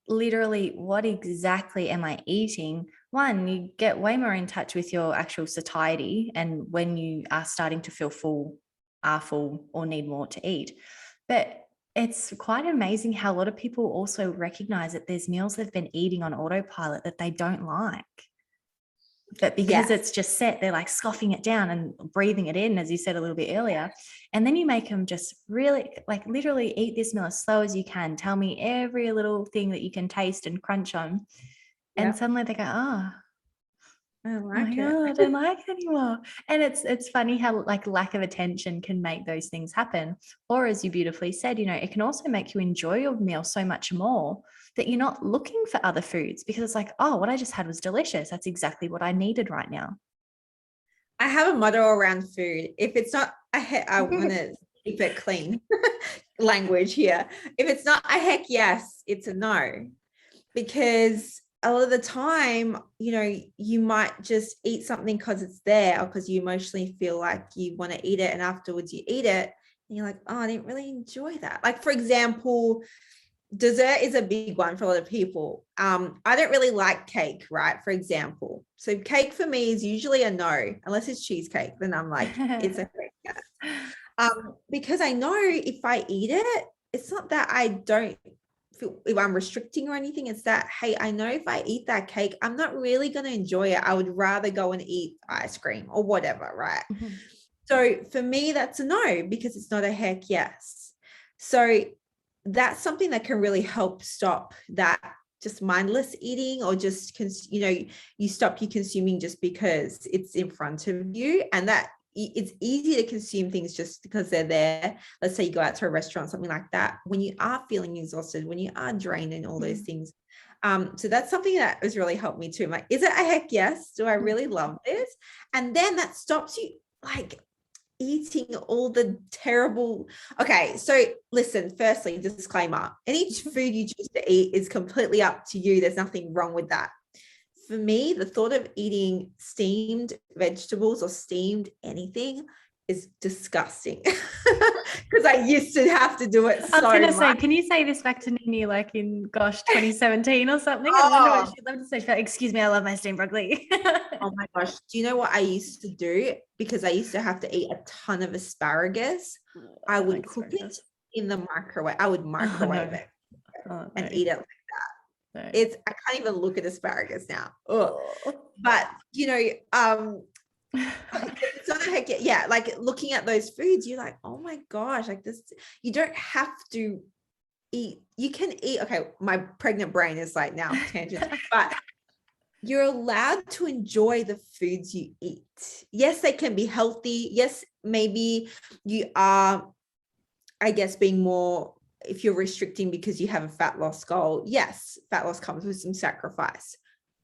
literally what exactly am I eating? One, you get way more in touch with your actual satiety, and when you are starting to feel full, are full, or need more to eat. But it's quite amazing how a lot of people also recognize that there's meals they've been eating on autopilot that they don't like. But because it's just set, they're like scoffing it down and breathing it in, as you said a little bit earlier. And then you make them just really, like, literally eat this meal as slow as you can. Tell me every little thing that you can taste and crunch on. And suddenly they go, oh, I don't oh like my it. God, I don't like it anymore. And it's funny how like lack of attention can make those things happen. Or as you beautifully said, you know, it can also make you enjoy your meal so much more that you're not looking for other foods, because it's like, oh, what I just had was delicious. That's exactly what I needed right now. I have a motto around food. If it's not I want to keep it clean language here. If it's not a heck yes, it's a no. Because a lot of the time, you know, you might just eat something because it's there, or because you emotionally feel like you want to eat it, and afterwards you eat it and you're like, oh, I didn't really enjoy that. Like, for example, dessert is a big one for a lot of people. I don't really like cake, right? For example. So cake for me is usually a no, unless it's cheesecake. Then I'm like, it's a yes. Because I know if I eat it, it's not that I don't feel if I'm restricting or anything. It's that, hey, I know if I eat that cake, I'm not really going to enjoy it. I would rather go and eat ice cream or whatever, right? Mm-hmm. So for me, that's a no, because it's not a heck yes. So that's something that can really help stop that just mindless eating, or just, you know, you stop you consuming just because it's in front of you. And that it's easy to consume things just because they're there. Let's say you go out to a restaurant, something like that, when you are feeling exhausted, when you are drained and all those things. So that's something that has really helped me too. I'm like, is it a heck yes? Do I really love this? And then that stops you like eating all the terrible. Okay, so listen, firstly, disclaimer, any food you choose to eat is completely up to you. There's nothing wrong with that. For me, the thought of eating steamed vegetables or steamed anything is disgusting, because I used to have to do it so much. I was going to say, can you say this back to Nini like in, 2017 or something? I wonder what she'd love to say. She'd be like, excuse me, I love my steamed broccoli. Oh my gosh. Do you know what I used to do? Because I used to have to eat a ton of asparagus. I would cook it in the microwave. I would microwave it and eat it like that. No. I can't even look at asparagus now. Ugh. But you know, it's not a heck yeah, like looking at those foods, you're like, oh my gosh, like this, you don't have to eat. You can eat. Okay, my pregnant brain is like now tangent, but you're allowed to enjoy the foods you eat. Yes, they can be healthy. Yes, maybe you are, I guess, being more, if you're restricting because you have a fat loss goal. Yes, fat loss comes with some sacrifice,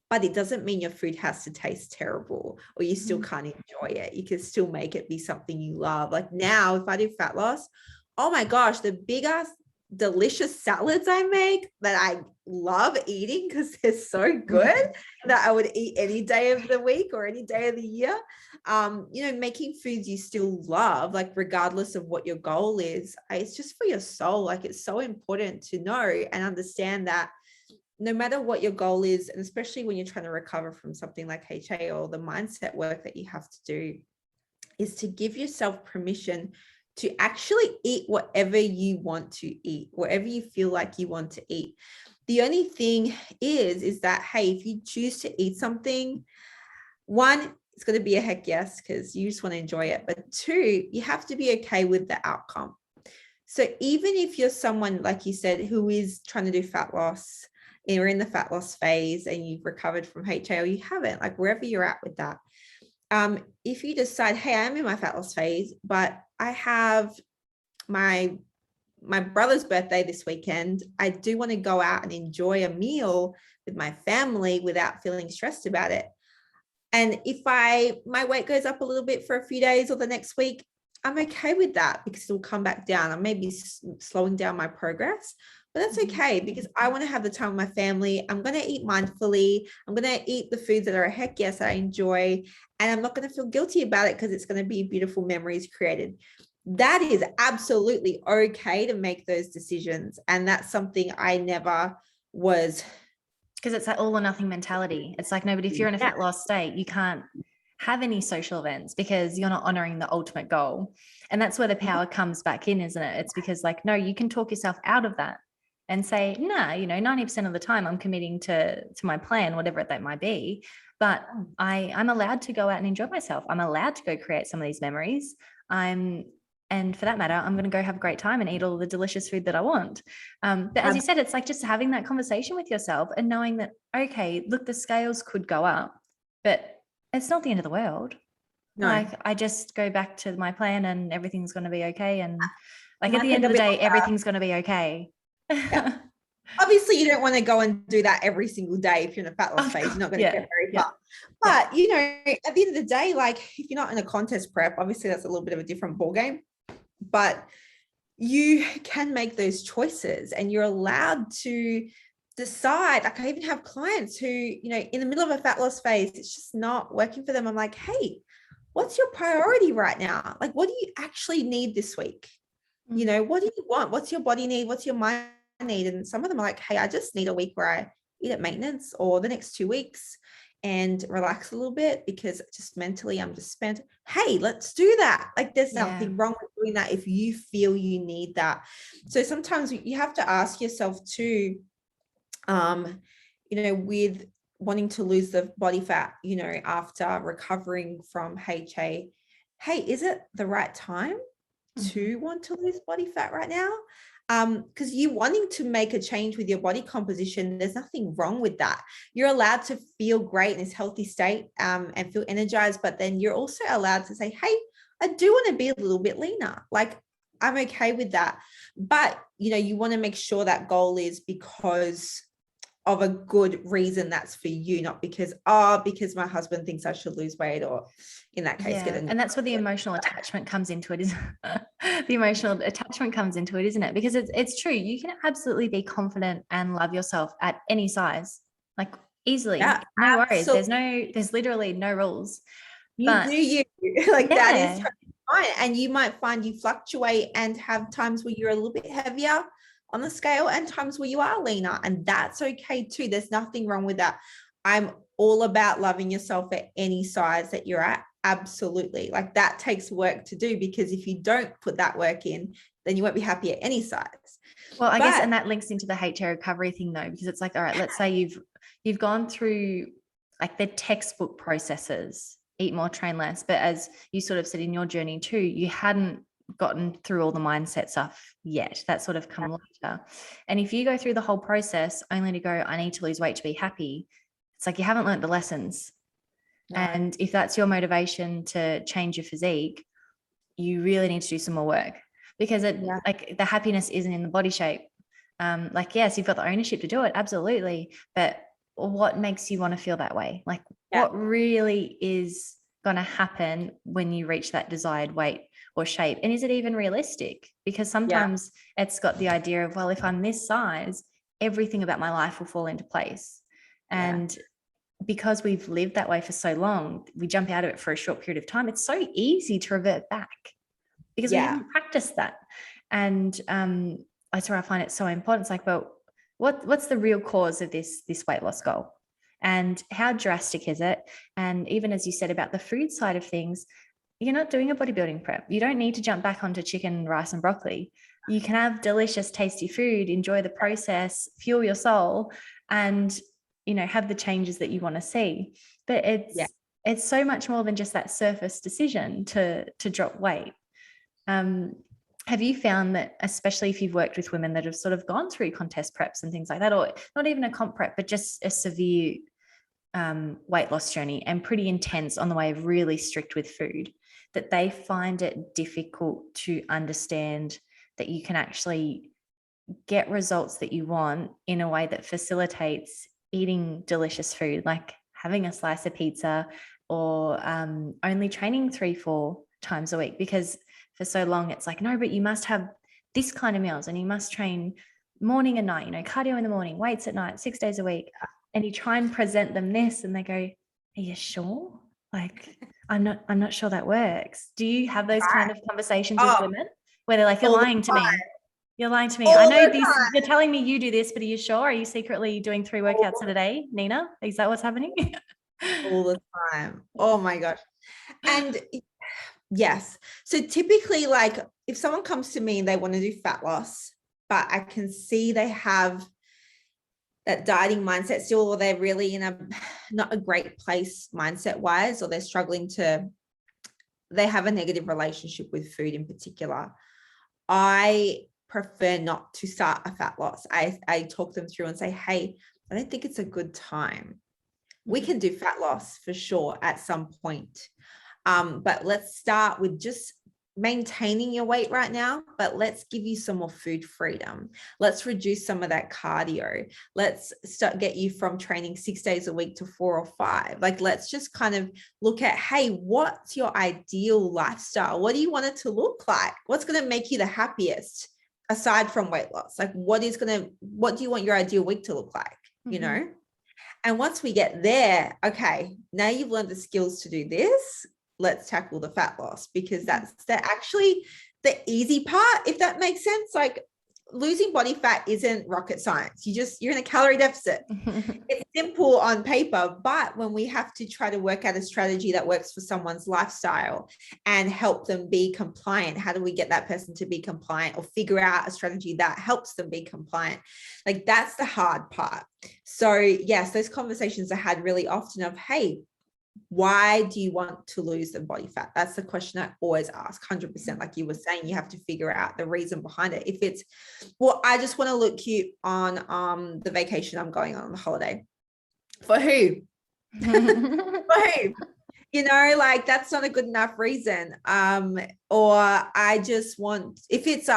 but it doesn't mean your food has to taste terrible or you still can't enjoy it. You can still make it be something you love. Like now, if I do fat loss, oh my gosh, the big ass delicious salads I make that I love eating because they're so good that I would eat any day of the week or any day of the year. You know, making foods you still love, like regardless of what your goal is, it's just for your soul. Like it's so important to know and understand that no matter what your goal is, and especially when you're trying to recover from something like HA or the mindset work that you have to do, is to give yourself permission to actually eat whatever you want to eat, whatever you feel like you want to eat. The only thing is that, hey, if you choose to eat something, one, it's going to be a heck yes, because you just want to enjoy it. But two, you have to be okay with the outcome. So even if you're someone, like you said, who is trying to do fat loss, you're in the fat loss phase and you've recovered from HA or you haven't, like wherever you're at with that, if you decide, hey, I'm in my fat loss phase, but I have my brother's birthday this weekend, I do want to go out and enjoy a meal with my family without feeling stressed about it. And if my weight goes up a little bit for a few days or the next week, I'm okay with that because it'll come back down. I'm maybe slowing down my progress, but that's okay because I want to have the time with my family. I'm going to eat mindfully. I'm going to eat the foods that are a heck yes I enjoy, and I'm not going to feel guilty about it because it's going to be beautiful memories created. That is absolutely okay to make those decisions, and that's something I never was. Because it's that all or nothing mentality. It's like, no, but if you're in a fat loss state, you can't have any social events because you're not honoring the ultimate goal. And that's where the power comes back in, isn't it? It's because like, no, you can talk yourself out of that and say, nah, 90% of the time I'm committing to my plan, whatever that might be. But I'm allowed to go out and enjoy myself. I'm allowed to go create some of these memories. And for that matter, I'm going to go have a great time and eat all the delicious food that I want. But as you said, it's like just having that conversation with yourself and knowing that, okay, look, the scales could go up, but it's not the end of the world. No. Like I just go back to my plan and everything's going to be okay. And like at the end of the day, everything's going to be okay. Yeah. Obviously, you don't want to go and do that every single day. If you're in a fat loss phase, you're not going to get very far. But, at the end of the day, like if you're not in a contest prep, obviously that's a little bit of a different ballgame. But you can make those choices and you're allowed to decide. Like I even have clients who, in the middle of a fat loss phase, it's just not working for them. I'm like, hey, what's your priority right now? Like, what do you actually need this week? What do you want? What's your body need? What's your mind need? And some of them are like, hey, I just need a week where I eat at maintenance, or the next 2 weeks and relax a little bit because just mentally I'm just spent. Hey, let's do that. Like there's nothing wrong with doing that if you feel you need that. So sometimes you have to ask yourself too, with wanting to lose the body fat, after recovering from HA, hey, is it the right time to want to lose body fat right now? Because you wanting to make a change with your body composition, there's nothing wrong with that. You're allowed to feel great in this healthy state and feel energized, but then you're also allowed to say, hey, I do want to be a little bit leaner. Like I'm okay with that. But, you want to make sure that goal is because of a good reason that's for you, not because my husband thinks I should lose weight, or in that case and that's where the emotional attachment comes into it, the emotional attachment comes into it, isn't it? Because it's true, you can absolutely be confident and love yourself at any size, like easily. No worries, there's literally no rules. That is totally fine. And you might find you fluctuate and have times where you're a little bit heavier on the scale and times where you are leaner, and that's okay too. There's nothing wrong with that. I'm all about loving yourself at any size that you're at. Absolutely. Like that takes work to do, because if you don't put that work in, then you won't be happy at any size. Well, I guess, and that links into the HA recovery thing though, because it's like, all right, let's say you've gone through like the textbook processes, eat more, train less, but as you sort of said in your journey too, you hadn't gotten through all the mindset stuff yet. That sort of come later. And if you go through the whole process only to go, I need to lose weight to be happy, it's like you haven't learned the lessons. No. And if that's your motivation to change your physique, you really need to do some more work, because like the happiness isn't in the body shape. Like, yes, you've got the ownership to do it. Absolutely. But what makes you want to feel that way? Like what really is going to happen when you reach that desired weight or shape? And is it even realistic? Because sometimes it's got the idea of, well, if I'm this size, everything about my life will fall into place. And because we've lived that way for so long, we jump out of it for a short period of time. It's so easy to revert back because we haven't practiced that. And that's where I find it so important. It's like, well, what's the real cause of this weight loss goal? And how drastic is it? And even as you said about the food side of things, you're not doing a bodybuilding prep. You don't need to jump back onto chicken, rice, and broccoli. You can have delicious, tasty food, enjoy the process, fuel your soul, and, have the changes that you want to see. But it's so much more than just that surface decision to drop weight. Have you found that, especially if you've worked with women that have sort of gone through contest preps and things like that, or not even a comp prep, but just a severe weight loss journey and pretty intense on the way of really strict with food, that they find it difficult to understand that you can actually get results that you want in a way that facilitates eating delicious food, like having a slice of pizza or only training 3-4 times a week, because for so long it's like, no, but you must have this kind of meals and you must train morning and night, cardio in the morning, weights at night, 6 days a week. And you try and present them this and they go, are you sure? Like, I'm not sure that works. Do you have those kind of conversations with women where they're like, you're lying to me? You're lying to me. I know this, you're telling me you do this, but are you sure? Are you secretly doing 3 workouts a day, Nina? Is that what's happening? All the time. Oh my gosh. And yes. So typically, like if someone comes to me and they want to do fat loss, but I can see they have that dieting mindset still, or they're really in not a great place mindset wise, or they're struggling they have a negative relationship with food in particular, I prefer not to start a fat loss. I talk them through and say, hey, I don't think it's a good time. We can do fat loss for sure at some point. But let's start with just maintaining your weight right now, but let's give you some more food freedom. Let's reduce some of that cardio. Let's get you from training 6 days a week to 4 or 5. Like, let's just kind of look at, hey, what's your ideal lifestyle? What do you want it to look like? What's going to make you the happiest aside from weight loss? Like, what do you want your ideal week to look like? And once we get there, okay, now you've learned the skills to do this. Let's tackle the fat loss, because that's actually the easy part, if that makes sense. Like, losing body fat isn't rocket science. You're in a calorie deficit. It's simple on paper, but when we have to try to work out a strategy that works for someone's lifestyle and help them be compliant, how do we get that person to be compliant, or figure out a strategy that helps them be compliant? Like, that's the hard part. So yes, those conversations are had really often of, hey, why do you want to lose the body fat? That's the question I always ask. 100%. Like you were saying, you have to figure out the reason behind it. If it's, well, I just want to look cute on the vacation I'm going on the holiday. For who? For who? Like, that's not a good enough reason. Or I just want, if it's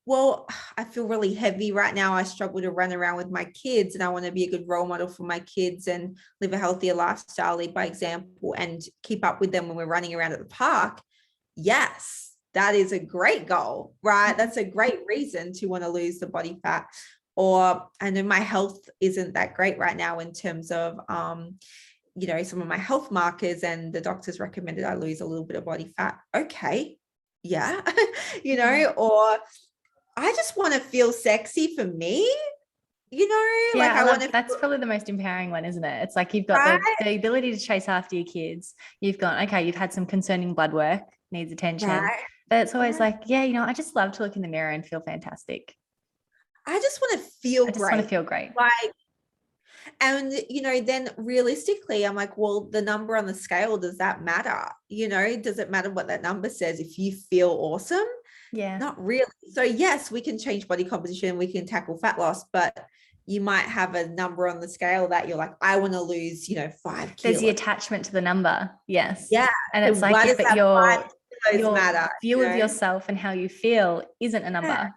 well, I feel really heavy right now. I struggle to run around with my kids, and I want to be a good role model for my kids and live a healthier lifestyle, lead by example, and keep up with them when we're running around at the park. Yes, that is a great goal, right? That's a great reason to want to lose the body fat. Or I know my health isn't that great right now in terms of, some of my health markers, and the doctors recommended I lose a little bit of body fat. Okay. Yeah. Or I just want to feel sexy for me, that's probably the most empowering one, isn't it? It's like you've got the ability to chase after your kids. You've got, okay, you've had some concerning blood work, needs attention, but it's always like, I just love to look in the mirror and feel fantastic. I just want to feel great. I just want to feel great. Like, and, then realistically, I'm like, well, the number on the scale, does that matter? Does it matter what that number says if you feel awesome? Yeah. Not really. So yes, we can change body composition, we can tackle fat loss, but you might have a number on the scale that you're like, I want to lose, 5 kilos. There's the attachment to the number. Yes. Yeah. And it's like, but your view of know? Yourself and how you feel isn't a number. Yeah.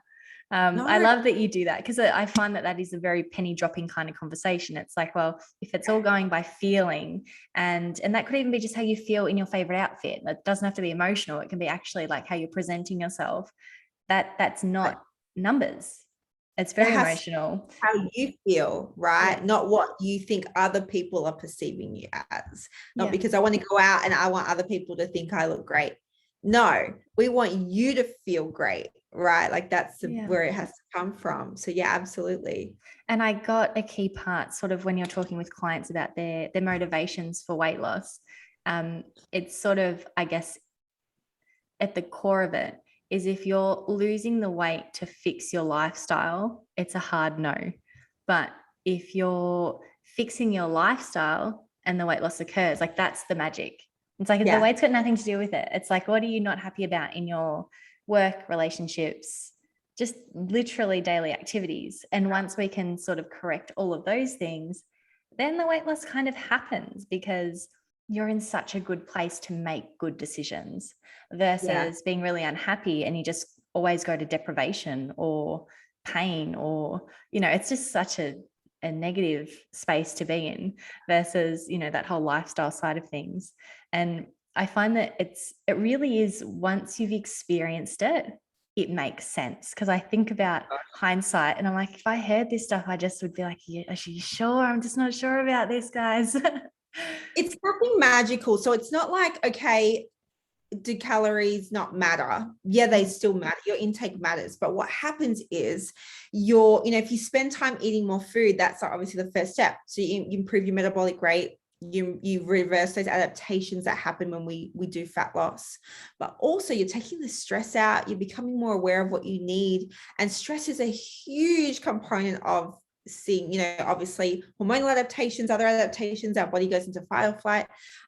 No. I love that you do that, because I find that is a very penny dropping kind of conversation. It's like, well, if it's all going by feeling, and that could even be just how you feel in your favorite outfit. It doesn't have to be emotional. It can be actually like how you're presenting yourself. That's not numbers. It's very emotional. How you feel, right? Yeah. Not what you think other people are perceiving you as. Not because I want to go out and I want other people to think I look great. No, we want you to feel great, right? Like that's where it has to come from. So yeah, absolutely. And I got a key part sort of when you're talking with clients about their motivations for weight loss. It's sort of, I guess, at the core of it is, if you're losing the weight to fix your lifestyle, it's a hard no. But if you're fixing your lifestyle and the weight loss occurs, like that's the magic. It's like the weight's got nothing to do with it. It's like, what are you not happy about in your work, relationships, just literally daily activities? And once we can sort of correct all of those things, then the weight loss kind of happens, because you're in such a good place to make good decisions versus being really unhappy and you just always go to deprivation or pain, or, it's just such a a negative space to be in versus, you know, that whole lifestyle side of things. And I find that it really is, once you've experienced it, it makes sense. Because I think about hindsight and I'm like, if I heard this stuff, I just would be like, yeah, are you sure? I'm just not sure about this, guys. It's nothing magical. So it's not like, okay, do calories not matter? Yeah, they still matter. Your intake matters. But what happens is if you spend time eating more food, that's obviously the first step. So you improve your metabolic rate. You reverse those adaptations that happen when we do fat loss, but also you're taking the stress out. You're becoming more aware of what you need, and stress is a huge component of seeing, obviously hormonal adaptations, other adaptations. Our body goes into fight or flight,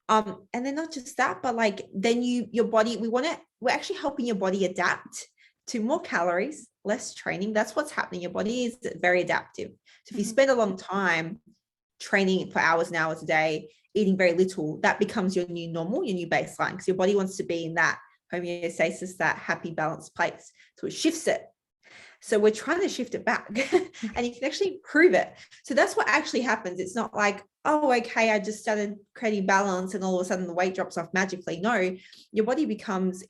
and then not just that, but like then your body, we're actually helping your body adapt to more calories, less training. That's what's happening. Your body is very adaptive. So if you spend a long time training for hours and hours a day, eating very little, that becomes your new normal, your new baseline, because your body wants to be in that homeostasis, that happy, balanced place. So it shifts it. So we're trying to shift it back and you can actually improve it. So that's what actually happens. It's not like, oh, okay, I just started creating balance and all of a sudden the weight drops off magically. No, your body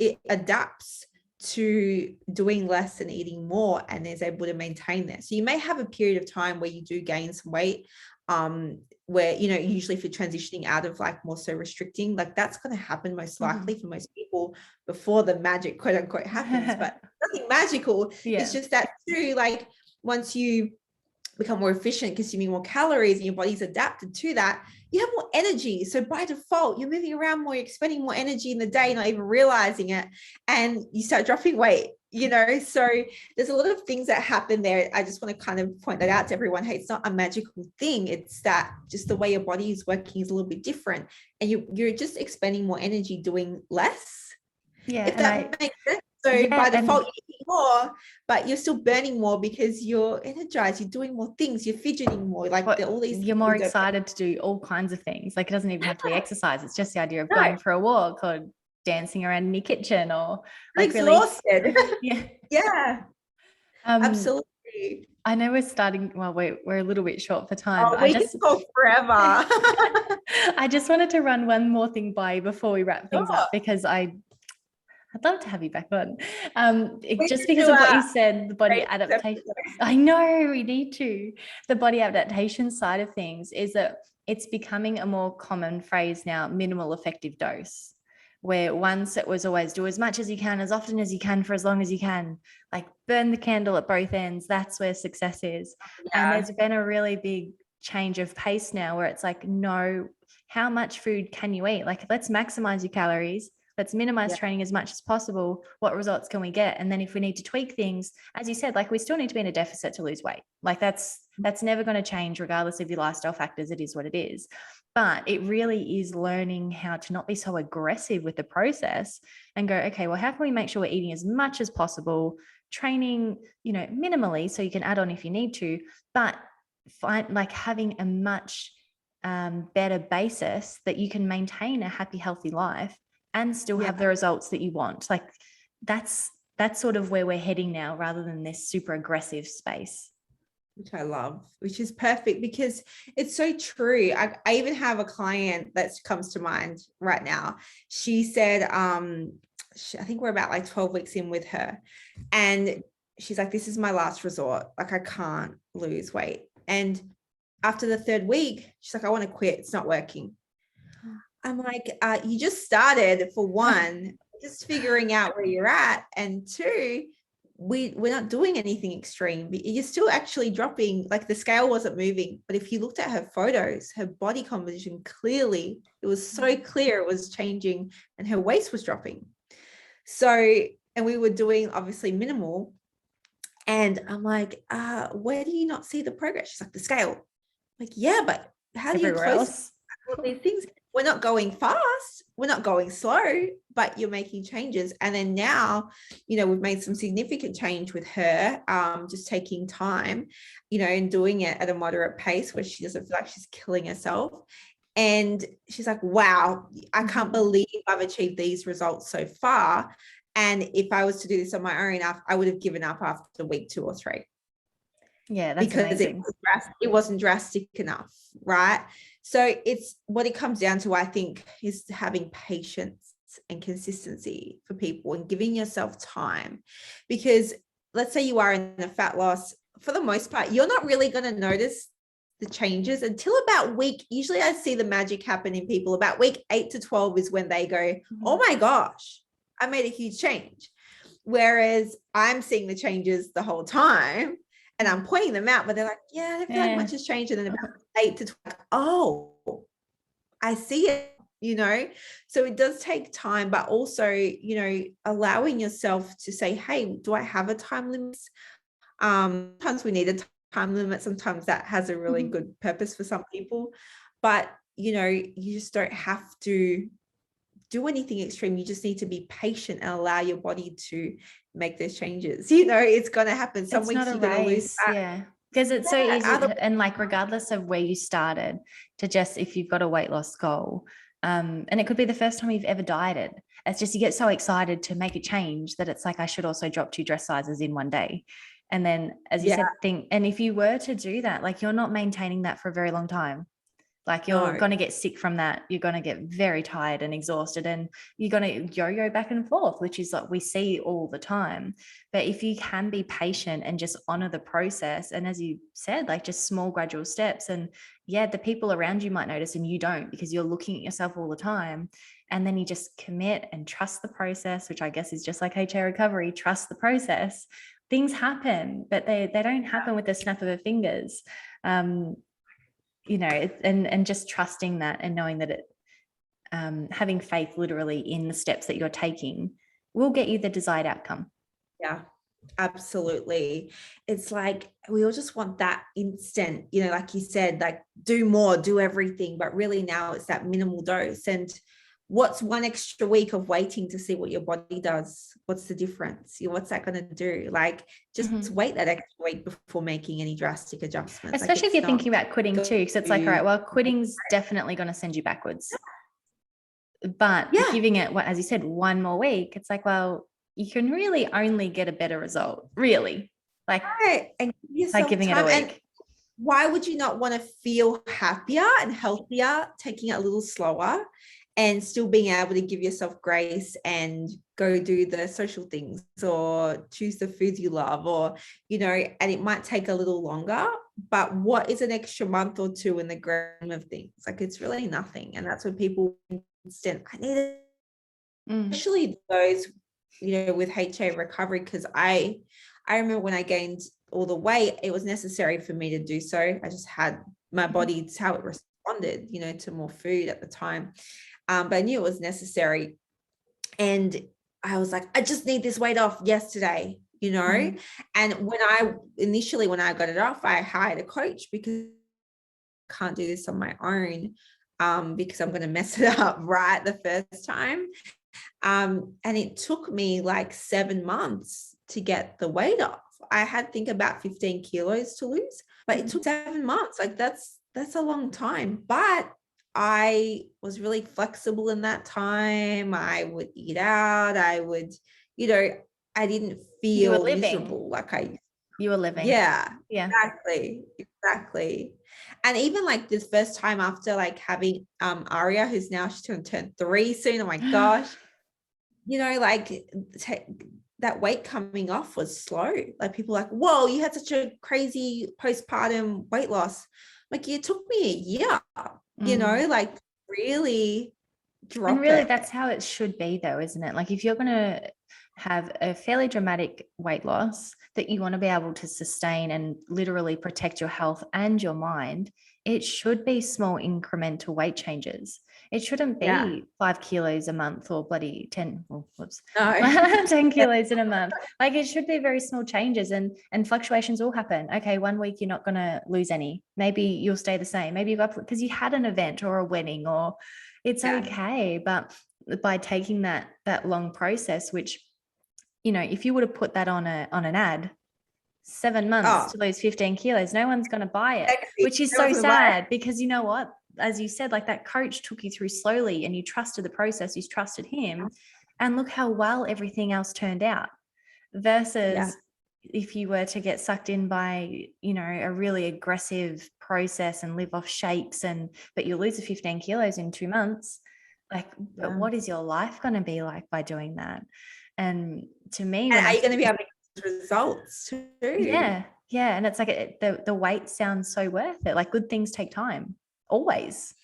it adapts to doing less and eating more and is able to maintain that. So you may have a period of time where you do gain some weight, where, usually if you're transitioning out of like more so restricting, like that's going to happen most likely for most people before the magic quote unquote happens, but nothing magical. Yeah. It's just that too, like once you become more efficient, consuming more calories and your body's adapted to that, you have more energy. So by default, you're moving around more, you're expending more energy in the day, not even realizing it. And you start dropping weight, so there's a lot of things that happen there. I just want to kind of point that out to everyone. Hey, it's not a magical thing. It's that just the way your body is working is a little bit different. And you're just expending more energy doing less. Yeah. If that makes sense. So by default, you're eating more, but you're still burning more because you're energized, you're doing more things, you're fidgeting more. Like all these. You're more excited to do all kinds of things. Like it doesn't even have to be exercise. It's just the idea of going for a walk or dancing around in your kitchen or like exhausted. Really. Yeah. Absolutely. I know we're starting. Well, we're a little bit short for time. We can talk forever. I just wanted to run one more thing by you before we wrap things up, because I'd love to have you back on. Just because of what you said, the body adaptation. I know we need to. The body adaptation side of things is that it's becoming a more common phrase now, minimal effective dose, where once it was always do as much as you can, as often as you can, for as long as you can, like burn the candle at both ends. That's where success is. And there's been a really big change of pace now where it's like, no, how much food can you eat? Like, let's maximize your calories. Let's minimize training as much as possible. What results can we get? And then if we need to tweak things, as you said, like we still need to be in a deficit to lose weight. Like that's never going to change regardless of your lifestyle factors. It is what it is. But it really is learning how to not be so aggressive with the process and go, okay, well, how can we make sure we're eating as much as possible, training, minimally, so you can add on if you need to, but having a much better basis that you can maintain a happy, healthy life and still have the results that you want. Like that's sort of where we're heading now, rather than this super aggressive space. Which I love, which is perfect because it's so true. I even have a client that comes to mind right now. She said, I think we're about like 12 weeks in with her. And she's like, this is my last resort. Like I can't lose weight. And after the third week, she's like, I want to quit. It's not working. I'm like, you just started, for one, just figuring out where you're at. And two, we're not doing anything extreme. You're still actually dropping, like the scale wasn't moving. But if you looked at her photos, her body composition, clearly, it was so clear it was changing and her waist was dropping. So, and we were doing obviously minimal. And I'm like, where do you not see the progress? She's like, the scale. I'm like, yeah, but how do you close all these things? We're not going fast, we're not going slow, but you're making changes. And then now, we've made some significant change with her, just taking time, and doing it at a moderate pace where she doesn't feel like she's killing herself. And she's like, wow, I can't believe I've achieved these results so far. And if I was to do this on my own, I would have given up after week 2 or 3. Yeah, that's because amazing. it wasn't drastic enough, right? So it's what it comes down to, I think, is having patience and consistency for people and giving yourself time. Because let's say you are in a fat loss, for the most part, you're not really going to notice the changes until about usually I see the magic happen in people about week 8 to 12 is when they go, oh my gosh, I made a huge change. Whereas I'm seeing the changes the whole time and I'm pointing them out, but they're like, yeah, I don't feel like much has changed. And then about 8 to 12, oh, I see it, so it does take time, but also, allowing yourself to say, hey, do I have a time limit? Sometimes we need a time limit. Sometimes that has a really good purpose for some people, but you just don't have to do anything extreme. You just need to be patient and allow your body to make those changes. It's going to happen. Some weeks you're going to lose fat. Yeah, because it's so easy and like regardless of where you started, to just, if you've got a weight loss goal, and it could be the first time you've ever dieted, it's just you get so excited to make a change that it's like, I should also drop 2 dress sizes in one day. And then, as you said, and if you were to do that, like, you're not maintaining that for a very long time. Like, you're going to get sick from that. You're going to get very tired and exhausted, and you're going to yo-yo back and forth, which is like we see all the time. But if you can be patient and just honor the process, and as you said, like, just small gradual steps, and the people around you might notice and you don't, because you're looking at yourself all the time. And then you just commit and trust the process, which I guess is just like HA recovery, trust the process. Things happen, but they don't happen with the snap of a fingers. And just trusting that and knowing that having faith literally in the steps that you're taking will get you the desired outcome. Yeah, absolutely. It's like we all just want that instant, like you said, like do more, do everything, but really now it's that minimal dose. And what's one extra week of waiting to see what your body does? What's the difference? What's that going to do? Like, just wait that extra week before making any drastic adjustments. Especially if you're thinking about quitting too, because it's like, all right, well, quitting's definitely going to send you backwards. But giving it, as you said, one more week, it's like, well, you can really only get a better result, really. Like, and like giving it a week. And why would you not want to feel happier and healthier, taking it a little slower, and still being able to give yourself grace and go do the social things or choose the foods you love, or, and it might take a little longer, but what is an extra month or two in the grand of things? Like, it's really nothing. And that's when people instant, I need it. Especially those, with HA recovery, because I remember when I gained all the weight, it was necessary for me to do so. I just had my body, it's how it responded, to more food at the time. But I knew it was necessary. And I was like, I just need this weight off yesterday, And when I got it off, I hired a coach because I can't do this on my own, because I'm going to mess it up right the first time. And it took me like 7 months to get the weight off. I had think about 15 kilos to lose, but it took 7 months. Like, that's a long time. But I was really flexible in that time. I would eat out. I would, I didn't feel miserable like you were living. Yeah, exactly. And even like this first time after like having Aria, who's now, she's going to turn 3 soon. Oh my gosh. That weight coming off was slow. Like, people like, whoa, you had such a crazy postpartum weight loss. Like, it took me a year, like, really drop and really it. That's how it should be though, isn't it? Like, if you're going to have a fairly dramatic weight loss that you want to be able to sustain and literally protect your health and your mind, it should be small incremental weight changes. It shouldn't be 5 kilos a month or bloody 10, 10 kilos in a month. Like, it should be very small changes, and fluctuations will happen. Okay, 1 week you're not going to lose any. Maybe you'll stay the same. Maybe you go up because you had an event or a wedding, or it's okay. But by taking that long process, which, if you would have put that on an ad, 7 months to lose 15 kilos, no one's going to buy it, which is so sad, because you know what? As you said, like, that coach took you through slowly and you trusted the process, you trusted him, and look how well everything else turned out versus if you were to get sucked in by, you know, a really aggressive process and live off shakes but you lose the 15 kilos in 2 months, like, but what is your life going to be like by doing that? And to me, and are you going to be able to get results too? Yeah. And it's like the wait sounds so worth it. Like, good things take time, always.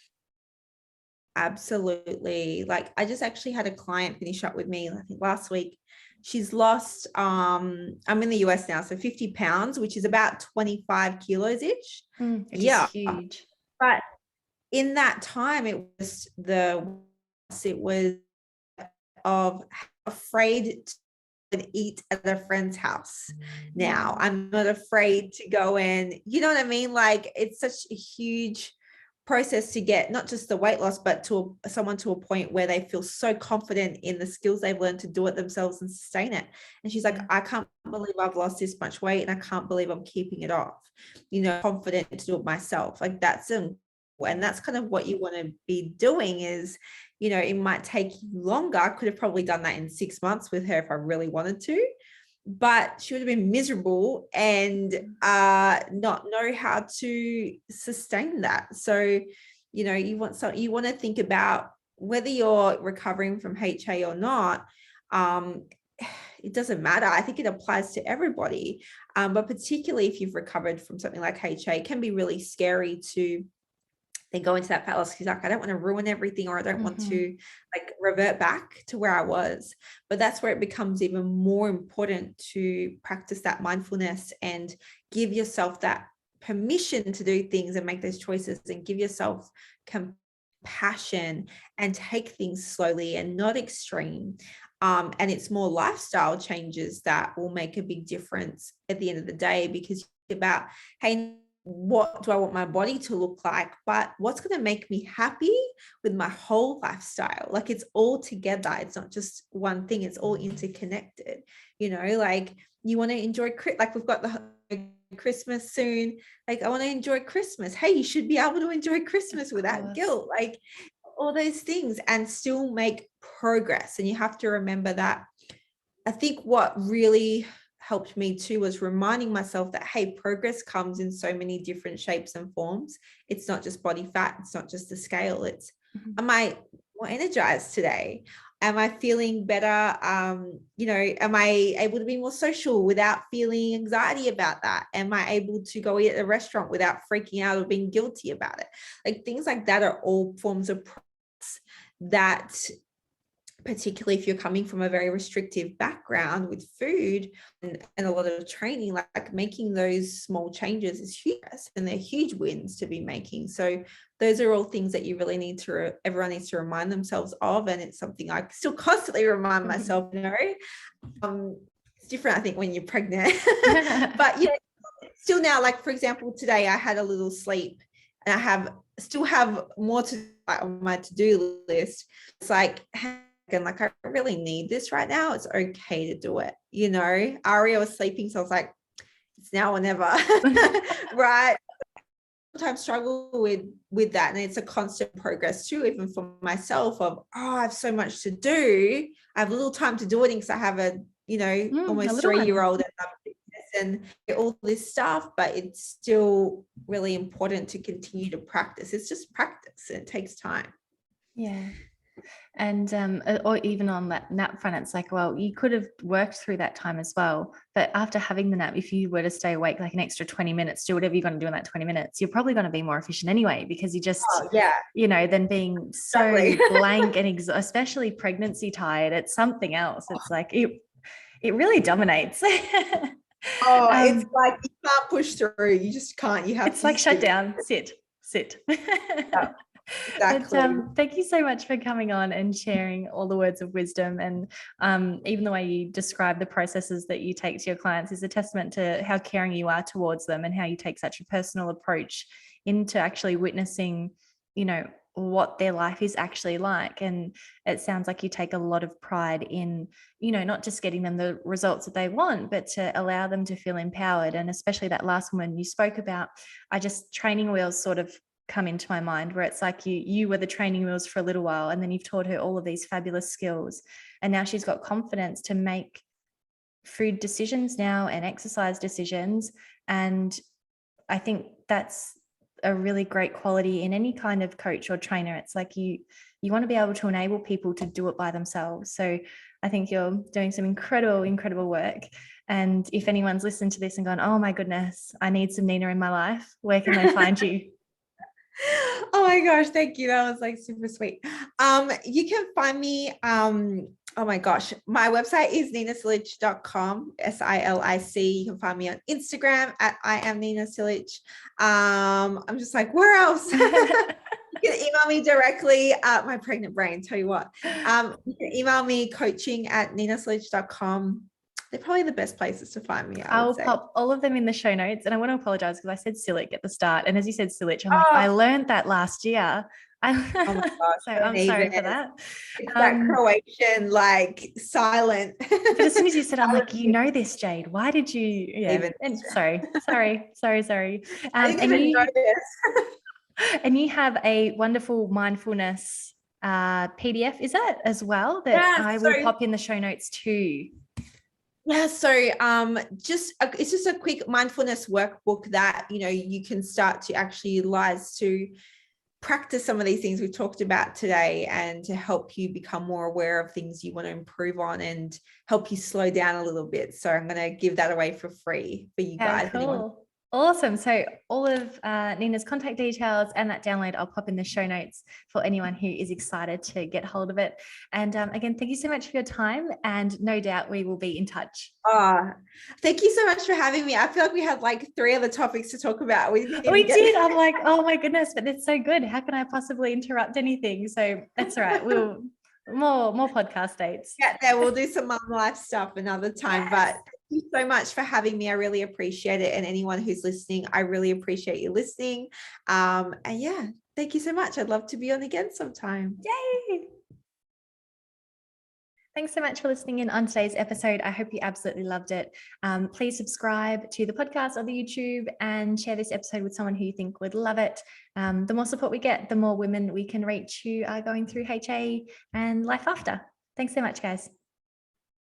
Absolutely. Like, I just actually had a client finish up with me, I think last week. She's lost, I'm in the US now, so 50 pounds, which is about 25 kilos each. Which is huge. But in that time, it was of afraid to eat at a friend's house. Now I'm not afraid to go in, you know what I mean? Like, it's such a huge process to get not just the weight loss, but to someone to a point where they feel so confident in the skills they've learned to do it themselves and sustain it. And she's like, I can't believe I've lost this much weight, and I can't believe I'm keeping it off, you know, confident to do it myself. Like, and that's kind of what you want to be doing is, you know, it might take you longer. I could have probably done that in 6 months with her if I really wanted to, but she would have been miserable and not know how to sustain that. So, you know, you want to think about whether you're recovering from HA or not. It doesn't matter. I think it applies to everybody, but particularly if you've recovered from something like HA, it can be really scary to then go into that fat loss. She's like, I don't want to ruin everything, or I don't want to like revert back to where I was. But that's where it becomes even more important to practice that mindfulness and give yourself that permission to do things and make those choices, and give yourself compassion and take things slowly and not extreme. And it's more lifestyle changes that will make a big difference at the end of the day, because it's about, hey, what do I want my body to look like, but what's going to make me happy with my whole lifestyle? Like, it's all together. It's not just one thing. It's all interconnected, you know, like you want to enjoy, like we've got the Christmas soon. Like, I want to enjoy Christmas. Hey, you should be able to enjoy Christmas without guilt, like all those things, and still make progress. And you have to remember that. I think what really helped me too was reminding myself that, hey, progress comes in so many different shapes and forms. It's not just body fat. It's not just the scale. It's, am I more energized today? Am I feeling better? You know, am I able to be more social without feeling anxiety about that? Am I able to go eat at a restaurant without freaking out or being guilty about it? Like, things like that are all forms of progress that, particularly if you're coming from a very restrictive background with food and a lot of training, like making those small changes is huge, and they're huge wins to be making. So those are all things that you really need to, everyone needs to remind themselves of. And it's something I still constantly remind myself, you know. It's different, I think, when you're pregnant, but you know, still now, like for example, today I had a little sleep, and I still have more to on my to-do list. It's like, and like, I really need this right now. It's okay to do it. You know, Aria was sleeping, so I was like, it's now or never. Right. Sometimes struggle with that. And it's a constant progress too, even for myself of, I have so much to do. I have little time to do it because I have a, you know, almost 3-year-old and all this stuff, but it's still really important to continue to practice. It's just practice. It takes time. Yeah. And or even on that nap front, it's like, well, you could have worked through that time as well, but after having the nap, if you were to stay awake like an extra 20 minutes, do whatever you're going to do in that 20 minutes, you're probably going to be more efficient anyway, because you just you know, than being so blank and especially pregnancy tired, it's something else. It's like it really dominates. It's like you can't push through, you just can't, you have it's like shut down, sit. Yeah. Exactly. But, thank you so much for coming on and sharing all the words of wisdom. And even the way you describe the processes that you take to your clients is a testament to how caring you are towards them, and how you take such a personal approach into actually witnessing, you know, what their life is actually like. And it sounds like you take a lot of pride in, you know, not just getting them the results that they want, but to allow them to feel empowered. And especially that last woman you spoke about, training wheels sort of come into my mind, where it's like you were the training wheels for a little while, and then you've taught her all of these fabulous skills, and now she's got confidence to make food decisions now and exercise decisions. And I think that's a really great quality in any kind of coach or trainer. It's like you want to be able to enable people to do it by themselves. So I think you're doing some incredible work. And if anyone's listened to this and gone, oh my goodness, I need some Nina in my life, where can they find you? Oh my gosh, thank you. That was like super sweet. You can find me, oh my gosh, my website is ninasilic.com, SILIC. You can find me on Instagram at I am Nina Silic. I'm just like, where else? You can email me directly. My pregnant brain, tell you what. You can email me coaching@ninasilic.com. They're probably the best places to find me. I'll pop all of them in the show notes, and I want to apologize because I said Silic at the start, and as you said Silic, I'm like, I learned that last year. Oh my gosh, so I'm sorry for that. It's that Croatian like silent. But as soon as you said, I'm like, you know this, Jade. Why did you? Yeah. And sorry. I didn't even know this. And you have a wonderful mindfulness PDF, is it as well? That I will pop in the show notes too. Yeah, so it's just a quick mindfulness workbook that you can start to actually utilize to practice some of these things we've talked about today, and to help you become more aware of things you want to improve on and help you slow down a little bit. So I'm going to give that away for free for you guys. Cool. Awesome. So all of Nina's contact details and that download, I'll pop in the show notes for anyone who is excited to get hold of it. And again, thank you so much for your time, and no doubt we will be in touch. Thank you so much for having me. I feel like we had like 3 other topics to talk about. We did. I'm like, oh my goodness, but it's so good. How can I possibly interrupt anything? So that's all right. We'll more podcast dates. Yeah, we'll do some mum life stuff another time. Yes. But thank you so much for having me. I really appreciate it. And anyone who's listening, I really appreciate you listening. And yeah, thank you so much. I'd love to be on again sometime. Yay. Thanks so much for listening in on today's episode. I hope you absolutely loved it. Please subscribe to the podcast or the YouTube, and share this episode with someone who you think would love it. The more support we get, the more women we can reach who are going through HA and life after. Thanks so much, guys.